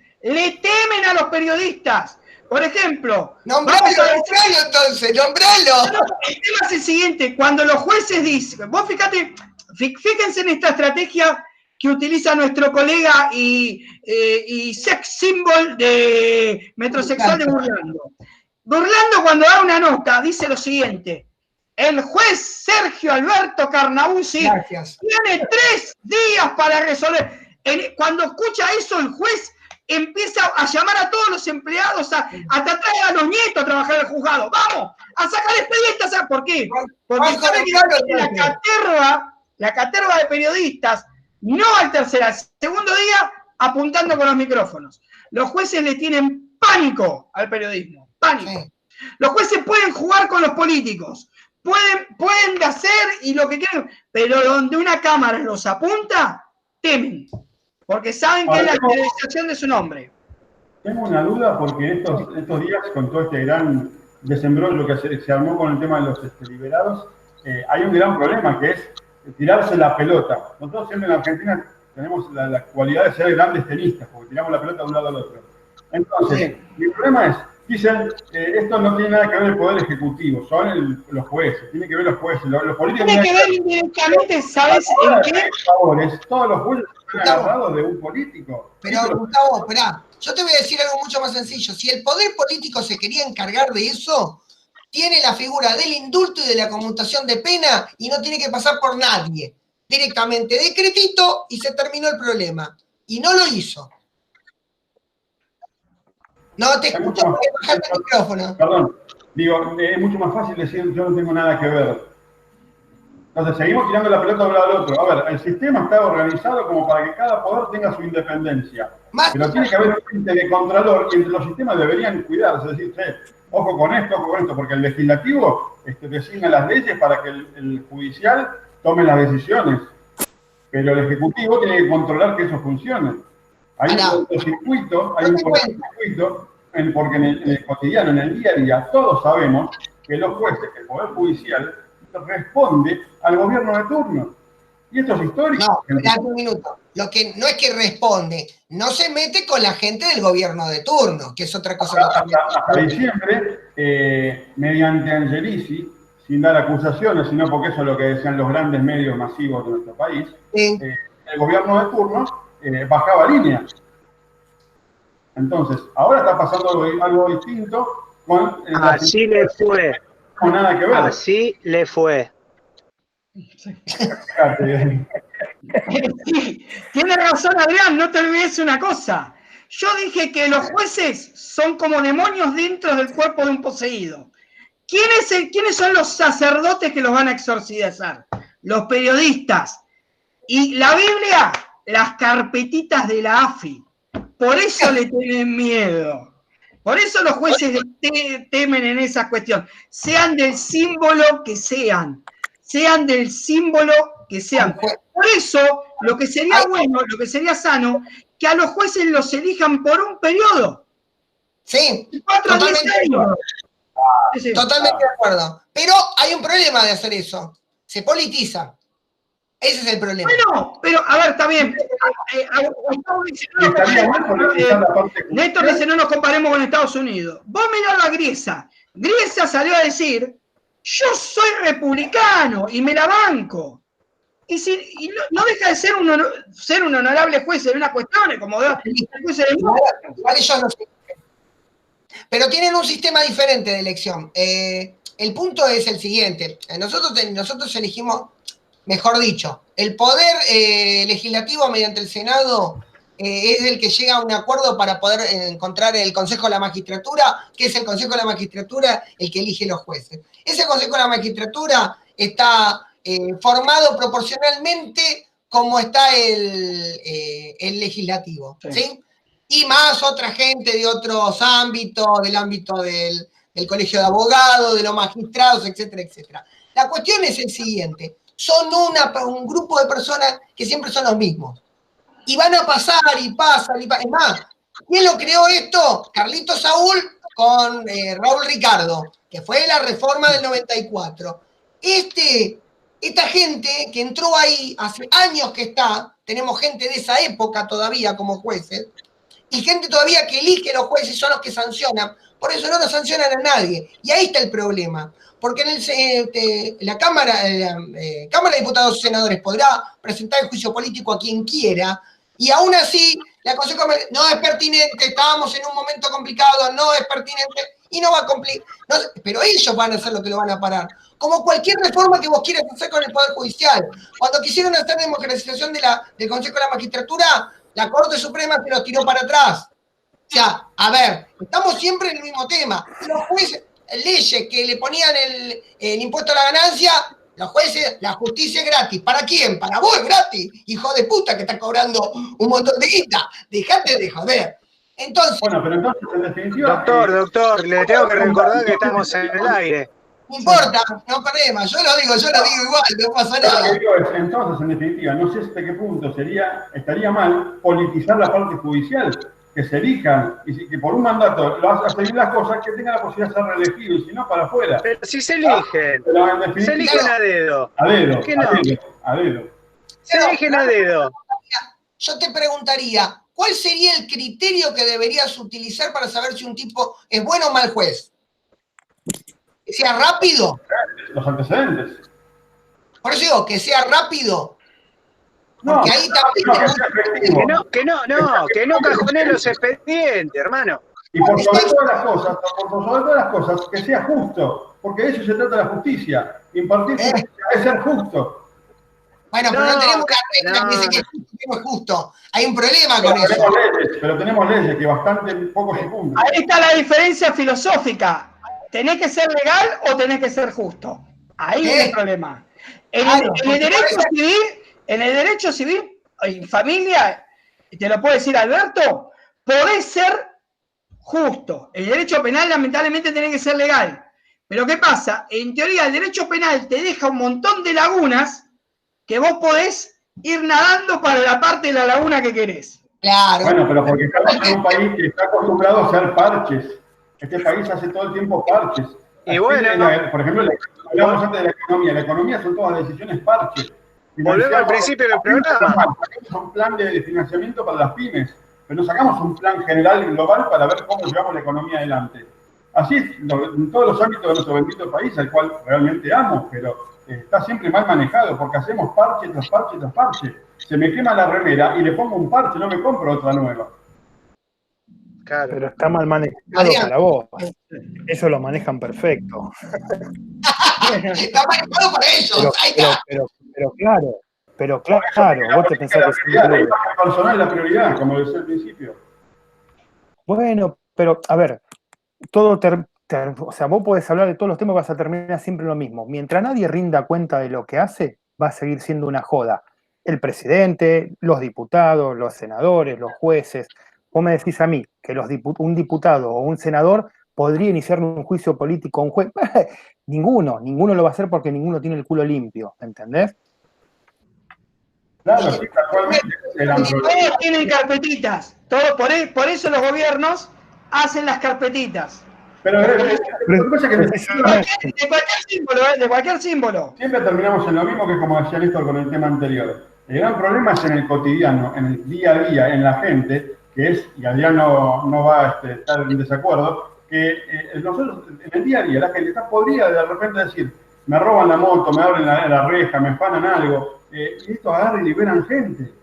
a los periodistas. Por ejemplo, nombralo entonces, nombralo. El tema es el siguiente, cuando los jueces dicen, vos fíjense en esta estrategia que utiliza nuestro colega y sex symbol de metrosexual de Burlando. Burlando, cuando da una nota, dice lo siguiente: el juez Sergio Alberto Carnavuzzi tiene 3 días para resolver. Cuando escucha eso, el juez empieza a llamar a todos los empleados, a tratar a los nietos a trabajar en el juzgado. ¡Vamos! A sacar expedientes. ¿Sabes por qué? Porque sabe que la caterva de periodistas, no al tercer, al segundo día, apuntando con los micrófonos. Los jueces le tienen pánico al periodismo. Pánico. Sí. Los jueces pueden jugar con los políticos, pueden hacer y lo que quieran, pero donde una cámara los apunta, temen, porque saben que es la exteriorización de su nombre. Tengo una duda porque estos días, con todo este gran desembrollo que se armó con el tema de los liberados, hay un gran problema que es tirarse la pelota. Nosotros siempre en Argentina tenemos la cualidad de ser grandes tenistas, porque tiramos la pelota de un lado al otro. Entonces, mi problema es, dicen, esto no tiene nada que ver el Poder Ejecutivo, son los jueces, tiene que ver los jueces, los políticos... Tiene que ver indirectamente, ¿sabes en qué? Todos los jueces están agarrados de un político. Pero, Gustavo, esperá, yo te voy a decir algo mucho más sencillo. Si el poder político se quería encargar de eso, tiene la figura del indulto y de la conmutación de pena y no tiene que pasar por nadie. Directamente, decretito y se terminó el problema. Y no lo hizo. No te escucho porque bajaste el micrófono. Perdón, digo, es mucho más fácil decir yo no tengo nada que ver. Entonces, seguimos tirando la pelota de un lado al otro. A ver, el sistema está organizado como para que cada poder tenga su independencia. Pero tiene que haber un ente de contralor y entre los sistemas deberían cuidarse. Es decir, ojo con esto, porque el legislativo designa las leyes para que el judicial tome las decisiones. Pero el ejecutivo tiene que controlar que eso funcione. Hay un cortocircuito, porque en el cotidiano, en el día a día, todos sabemos que los jueces, que el Poder Judicial, responde al gobierno de turno. Y esto es histórico. No, espérate un minuto. Lo que no es que responde, no se mete con la gente del gobierno de turno, que es otra cosa. Hasta diciembre, mediante Angelici, sin dar acusaciones, sino porque eso es lo que decían los grandes medios masivos de nuestro país, el gobierno de turno bajaba línea. Entonces, ahora está pasando algo distinto con... Así le fue. No nada que ver. Así le fue. Sí, tiene razón Adrián, no te olvides una cosa. Yo dije que los jueces son como demonios dentro del cuerpo de un poseído. ¿Quiénes son los sacerdotes que los van a exorcizar? Los periodistas. Y la Biblia, las carpetitas de la AFI. Por eso le tienen miedo. Por eso los jueces temen en esa cuestión. Sean del símbolo que sean. Sean del símbolo que sean. Por eso, lo que sería bueno, lo que sería sano, que a los jueces los elijan por un periodo. Sí, 4 a 10 años. Totalmente de acuerdo. Pero hay un problema de hacer eso. Se politiza. Ese es el problema. Bueno, pero a ver, está bien. Néstor dice no nos comparemos con Estados Unidos. Vos miralo a Griesa. Griesa salió a decir, yo soy republicano y me la banco. Y no deja de ser un honorable juez en unas cuestiones, como de juez de igual ellos no sé. Pero tienen un sistema diferente de elección. El punto es el siguiente. Nosotros elegimos, mejor dicho, el poder legislativo mediante el Senado es el que llega a un acuerdo para poder encontrar el Consejo de la Magistratura, que es el Consejo de la Magistratura el que elige los jueces. Ese Consejo de la Magistratura está formado proporcionalmente como está el legislativo, ¿sí? Y más otra gente de otros ámbitos, del ámbito del colegio de abogados, de los magistrados, etcétera, etcétera. La cuestión es el siguiente. Son un grupo de personas que siempre son los mismos. Y van a pasar y pasan y pasan. Es más, ¿quién lo creó esto? Carlito Saúl con Raúl Ricardo, que fue la reforma del 94. Esta gente que entró ahí hace años que tenemos gente de esa época todavía como jueces, y gente todavía que elige los jueces son los que sancionan. Por eso no nos sancionan a nadie. Y ahí está el problema. Porque la Cámara de Diputados y Senadores podrá presentar el juicio político a quien quiera, y aún así la Consejo no es pertinente, estábamos en un momento complicado, no es pertinente, y no va a cumplir. No, pero ellos van a hacer lo que lo van a parar. Como cualquier reforma que vos quieras hacer con el Poder Judicial. Cuando quisieron hacer democratización del Consejo de la Magistratura, la Corte Suprema se los tiró para atrás. O sea, a ver, estamos siempre en el mismo tema. Los jueces, leyes que le ponían el impuesto a la ganancia, los jueces, la justicia es gratis. ¿Para quién? Para vos es gratis, hijo de puta que estás cobrando un montón de guita. Dejate de joder. Entonces. Bueno, pero entonces, en definitiva. Doctor, le tengo que recordar que estamos en el aire. No importa, no problema, yo lo digo igual, no pasa nada. Entonces, en definitiva, no sé hasta qué punto estaría mal politizar la parte judicial, que se elijan, y que por un mandato lo hacen seguir las cosas, que tengan la posibilidad de ser reelegido, y si no, para afuera. Pero si se eligen, se eligen a dedo. A dedo, ¿Qué no? a dedo. Se eligen a dedo. Yo te preguntaría, ¿cuál sería el criterio que deberías utilizar para saber si un tipo es bueno o mal juez? ¿Que sea rápido? Los antecedentes. Por eso digo, que sea rápido. Porque ahí también. Que no cajonee los expedientes, hermano. Y por sobre todas las cosas, que sea justo. Porque de eso se trata la justicia. Impartir justicia es ser justo. Bueno, pero no tenemos una regla que dice que es justo. Hay un problema con eso. Pero tenemos leyes que bastante poco se cumplen. Ahí está la diferencia filosófica. ¿Tenés que ser legal o tenés que ser justo? Ahí es el problema. En el derecho civil, en familia, te lo puede decir Alberto, podés ser justo. El derecho penal, lamentablemente, tiene que ser legal. Pero ¿qué pasa? En teoría, el derecho penal te deja un montón de lagunas que vos podés ir nadando para la parte de la laguna que querés. Claro. Bueno, pero porque estamos en un país que está acostumbrado a hacer parches. Este país hace todo el tiempo parches. Y bueno, por ejemplo, hablamos antes de la economía. La economía son todas decisiones parches. Volvemos al principio del programa. Sacamos un plan de financiamiento para las pymes, pero no sacamos un plan general y global para ver cómo llevamos la economía adelante. Así es en todos los ámbitos de nuestro bendito país, al cual realmente amo, pero está siempre mal manejado, porque hacemos parche tras parche tras parche. Se me quema la remera y le pongo un parche, no me compro otra nueva. Claro. Pero está mal manejado para vos. Eso lo manejan perfecto. Está manejado para ellos. Pero claro, vos te pensás que la personal es la prioridad, como decía al principio. Bueno, pero a ver, todo o sea, vos podés hablar de todos los temas, vas a terminar siempre lo mismo. Mientras nadie rinda cuenta de lo que hace, va a seguir siendo una joda. El presidente, los diputados, los senadores, los jueces. Vos me decís a mí que un diputado o un senador podría iniciar un juicio político a un juez. Ninguno lo va a hacer porque ninguno tiene el culo limpio, ¿entendés? Claro, sí, actualmente. Todos tienen carpetitas. Por eso los gobiernos hacen las carpetitas. Pero lo que pasa es que de cualquier símbolo. siempre terminamos en lo mismo que como decía Néstor con el tema anterior. El gran problema es en el cotidiano, en el día a día, en la gente, que es, y Adrián no va a estar en desacuerdo, que nosotros en el día a día la gente está podrida de repente decir, me roban la moto, me abren la reja, me espanan algo, y esto agarra y liberan gente.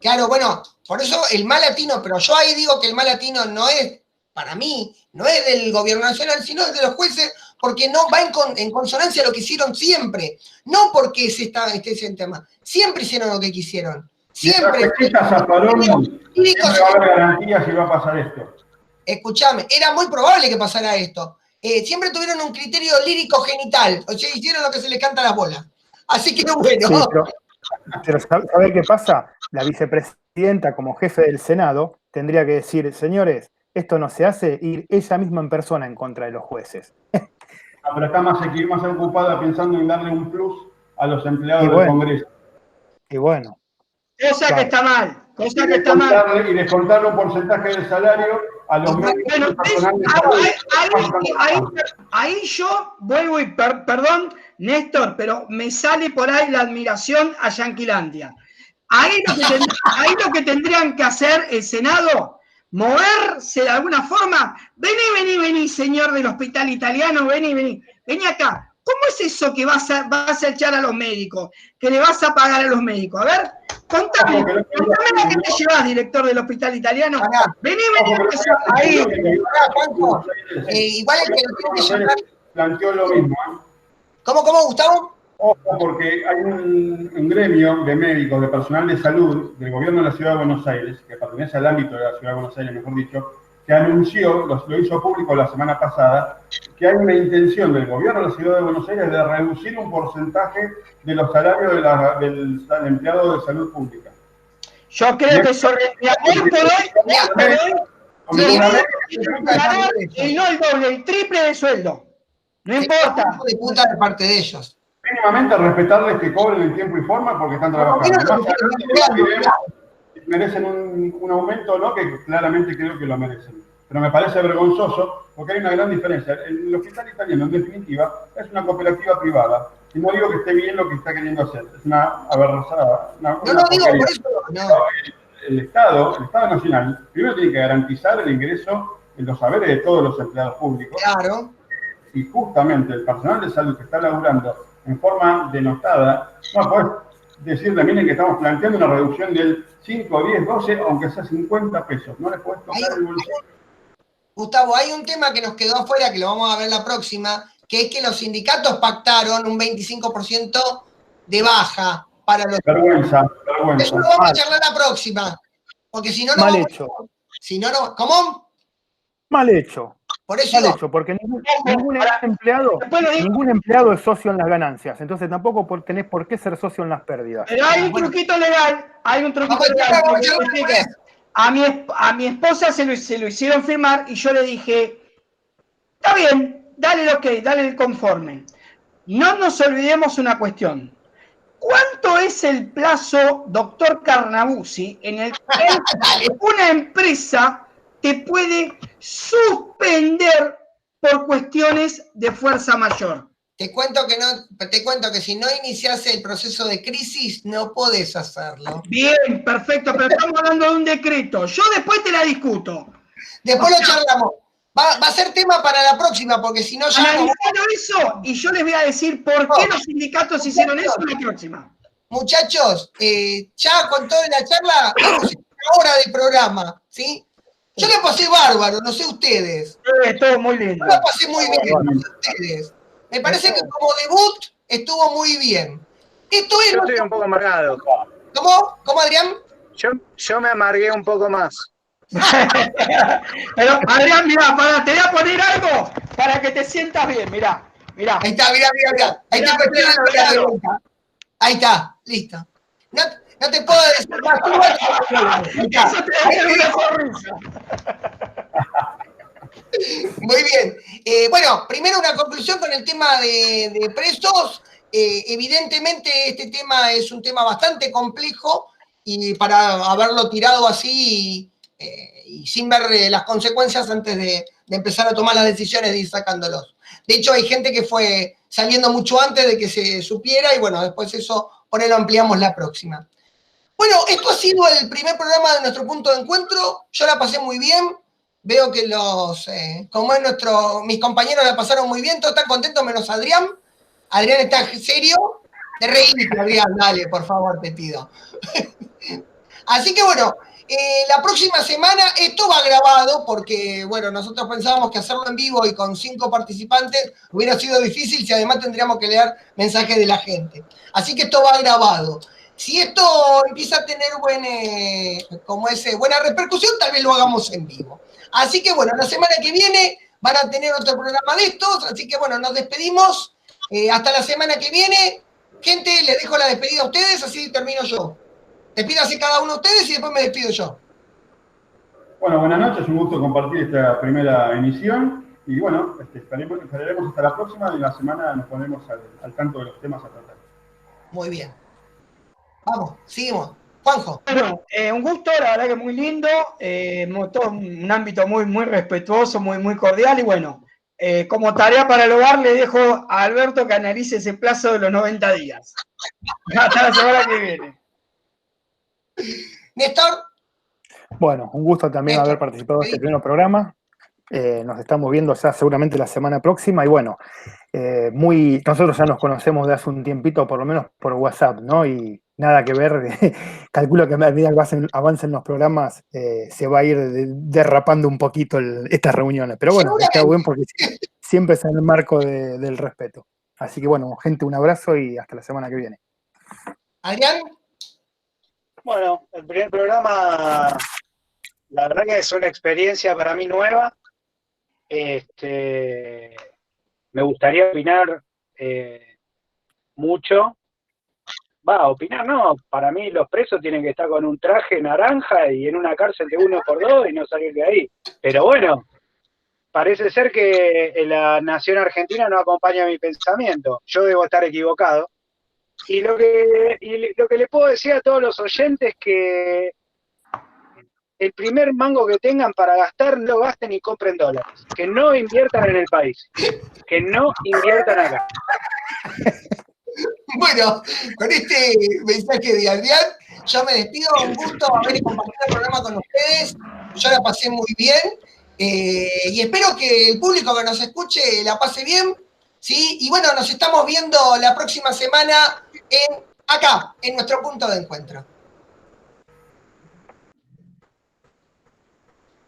Claro, bueno, por eso el mal latino, pero yo ahí digo que el mal latino no es, para mí, no es del gobierno nacional, sino es de los jueces, porque no va en consonancia a lo que hicieron siempre. No porque esté ese tema. Siempre hicieron lo que quisieron. Siempre. Siempre va a haber garantías y va a pasar esto. Escuchame, era muy probable que pasara esto. Siempre tuvieron un criterio lírico genital. O sea, hicieron lo que se les canta a las bolas. Así que bueno. Sí, pero ¿sabe qué pasa? La vicepresidenta, como jefe del Senado, tendría que decir, señores, esto no se hace, ir ella misma en persona en contra de los jueces. Pero está más ocupada pensando en darle un plus a los empleados del Congreso. Y bueno. Cosa que está mal. Y descontarle un porcentaje del salario a los médicos. Ahí yo vuelvo y perdón, Néstor, pero me sale por ahí la admiración a Yanquilandia. Ahí lo que tendrían que hacer el Senado, moverse de alguna forma. Vení, señor del hospital italiano, vení acá. ¿Cómo es eso que vas a echar a los médicos? Que le vas a pagar a los médicos. A ver, contame la que te llevas, director del hospital italiano. Vení, ahí. Igual el que lo tiene que llevar. Planteó lo mismo. ¿Cómo, Gustavo? Ojo, porque hay un gremio de médicos, de personal de salud del gobierno de la Ciudad de Buenos Aires, que pertenece al ámbito de la Ciudad de Buenos Aires, mejor dicho, que anunció, lo hizo público la semana pasada, que hay una intención del gobierno de la Ciudad de Buenos Aires de reducir un porcentaje de los salarios del empleado de salud pública. Yo creo que eso y no el doble, el triple de sueldo. No importa. De puta de parte de ellos. Mínimamente respetarles que cobren en tiempo y forma porque están trabajando. Merecen un aumento, ¿no? Que claramente creo que lo merecen. Pero me parece vergonzoso porque hay una gran diferencia. El hospital italiano, en definitiva, es una cooperativa privada. Y no digo que esté bien lo que está queriendo hacer. Es una aberrada. No digo por eso. No. El Estado Nacional, primero tiene que garantizar el ingreso en los saberes de todos los empleados públicos. Claro. Y justamente el personal de salud que está laburando en forma denotada, no puedes decirle, miren que estamos planteando una reducción del 5, 10, 12, aunque sea 50 pesos. No les puedes tocar el bolsillo. Gustavo, hay un tema que nos quedó afuera, que lo vamos a ver la próxima, que es que los sindicatos pactaron un 25% de baja para los... Vergüenza. Eso lo vamos a charlar la próxima. Porque si no, Mal hecho. Si no, ¿cómo? Mal hecho. Por eso Mal hecho, porque ningún empleado es socio en las ganancias, entonces tampoco tenés por qué ser socio en las pérdidas. Pero hay un truquito legal, A mi esposa se lo hicieron firmar y yo le dije, está bien, dale el ok, dale el conforme. No nos olvidemos una cuestión. ¿Cuánto es el plazo, doctor Carnavuzzi, en el que una empresa te puede suspender por cuestiones de fuerza mayor? Te cuento que si no inicias el proceso de crisis, no podés hacerlo. Bien, perfecto, pero estamos hablando de un decreto. Yo después te la discuto. Después lo charlamos. Va a ser tema para la próxima, porque si no ya... Analizando eso, y yo les voy a decir por qué los sindicatos hicieron eso en la próxima. Muchachos, ya con toda la charla, vamos a una hora del programa, ¿sí? Yo la pasé bárbaro, no sé ustedes. Todo muy lindo. Yo la pasé muy bien, no sé ustedes. Me parece que como debut estuvo muy bien. Yo estoy un poco amargado. ¿Cómo, Adrián? Yo me amargué un poco más. Pero, Adrián, mirá, te voy a poner algo para que te sientas bien, mirá. Ahí está, mirá. Ahí te cuestionando la pregunta. Ahí está, listo. No te puedo decir más. Eso te da una sonrisa. Muy bien. Bueno, primero una conclusión con el tema de presos. Evidentemente este tema es un tema bastante complejo y para haberlo tirado así y sin ver las consecuencias antes de empezar a tomar las decisiones de ir sacándolos. De hecho, hay gente que fue saliendo mucho antes de que se supiera y bueno, después eso por ahí lo ampliamos la próxima. Bueno, esto ha sido el primer programa de nuestro punto de encuentro. Yo la pasé muy bien. Veo que como es mis compañeros la pasaron muy bien, todos están contentos menos Adrián. Adrián está serio. Te reíste, Adrián, dale, por favor, te pido. Así que bueno, la próxima semana esto va grabado porque, bueno, nosotros pensábamos que hacerlo en vivo y con 5 participantes hubiera sido difícil si además tendríamos que leer mensajes de la gente. Así que esto va grabado. Si esto empieza a tener buena repercusión, tal vez lo hagamos en vivo. Así que bueno, la semana que viene van a tener otro programa de estos, así que bueno, nos despedimos. Hasta la semana que viene. Gente, les dejo la despedida a ustedes, así termino yo. Despídase cada uno de ustedes y después me despido yo. Bueno, buenas noches, un gusto compartir esta primera emisión. Y bueno, esperaremos hasta la próxima y la semana nos ponemos al tanto de los temas a tratar. Muy bien. Vamos, seguimos. Juanjo. Bueno, un gusto, la verdad que muy lindo, todo un ámbito muy, muy respetuoso, muy, muy cordial y bueno, como tarea para el hogar le dejo a Alberto que analice ese plazo de los 90 días. Hasta la semana que viene. Néstor. Bueno, un gusto también haber participado en este primer programa. Nos estamos viendo ya seguramente la semana próxima y bueno, nosotros ya nos conocemos de hace un tiempito, por lo menos por WhatsApp, ¿no? Y nada que ver, calculo que a medida que avancen los programas se va a ir derrapando un poquito estas reuniones, pero bueno, está bueno porque siempre es en el marco del respeto. Así que bueno, gente, un abrazo y hasta la semana que viene. Adrián. Bueno, el primer programa, la verdad que es una experiencia para mí nueva. Me gustaría opinar mucho. Opinar no, para mí los presos tienen que estar con un traje naranja y en una cárcel de 1x2 y no salir de ahí. Pero bueno, parece ser que la nación argentina no acompaña mi pensamiento. Yo debo estar equivocado. Y lo que le puedo decir a todos los oyentes es que el primer mango que tengan para gastar, no gasten y compren dólares. Que no inviertan en el país. Que no inviertan acá. Bueno, con este mensaje de Adrián, yo me despido. Un gusto haber compartido el programa con ustedes. Yo la pasé muy bien. Y espero que el público que nos escuche la pase bien. ¿Sí? Y bueno, nos estamos viendo la próxima semana acá, en nuestro punto de encuentro.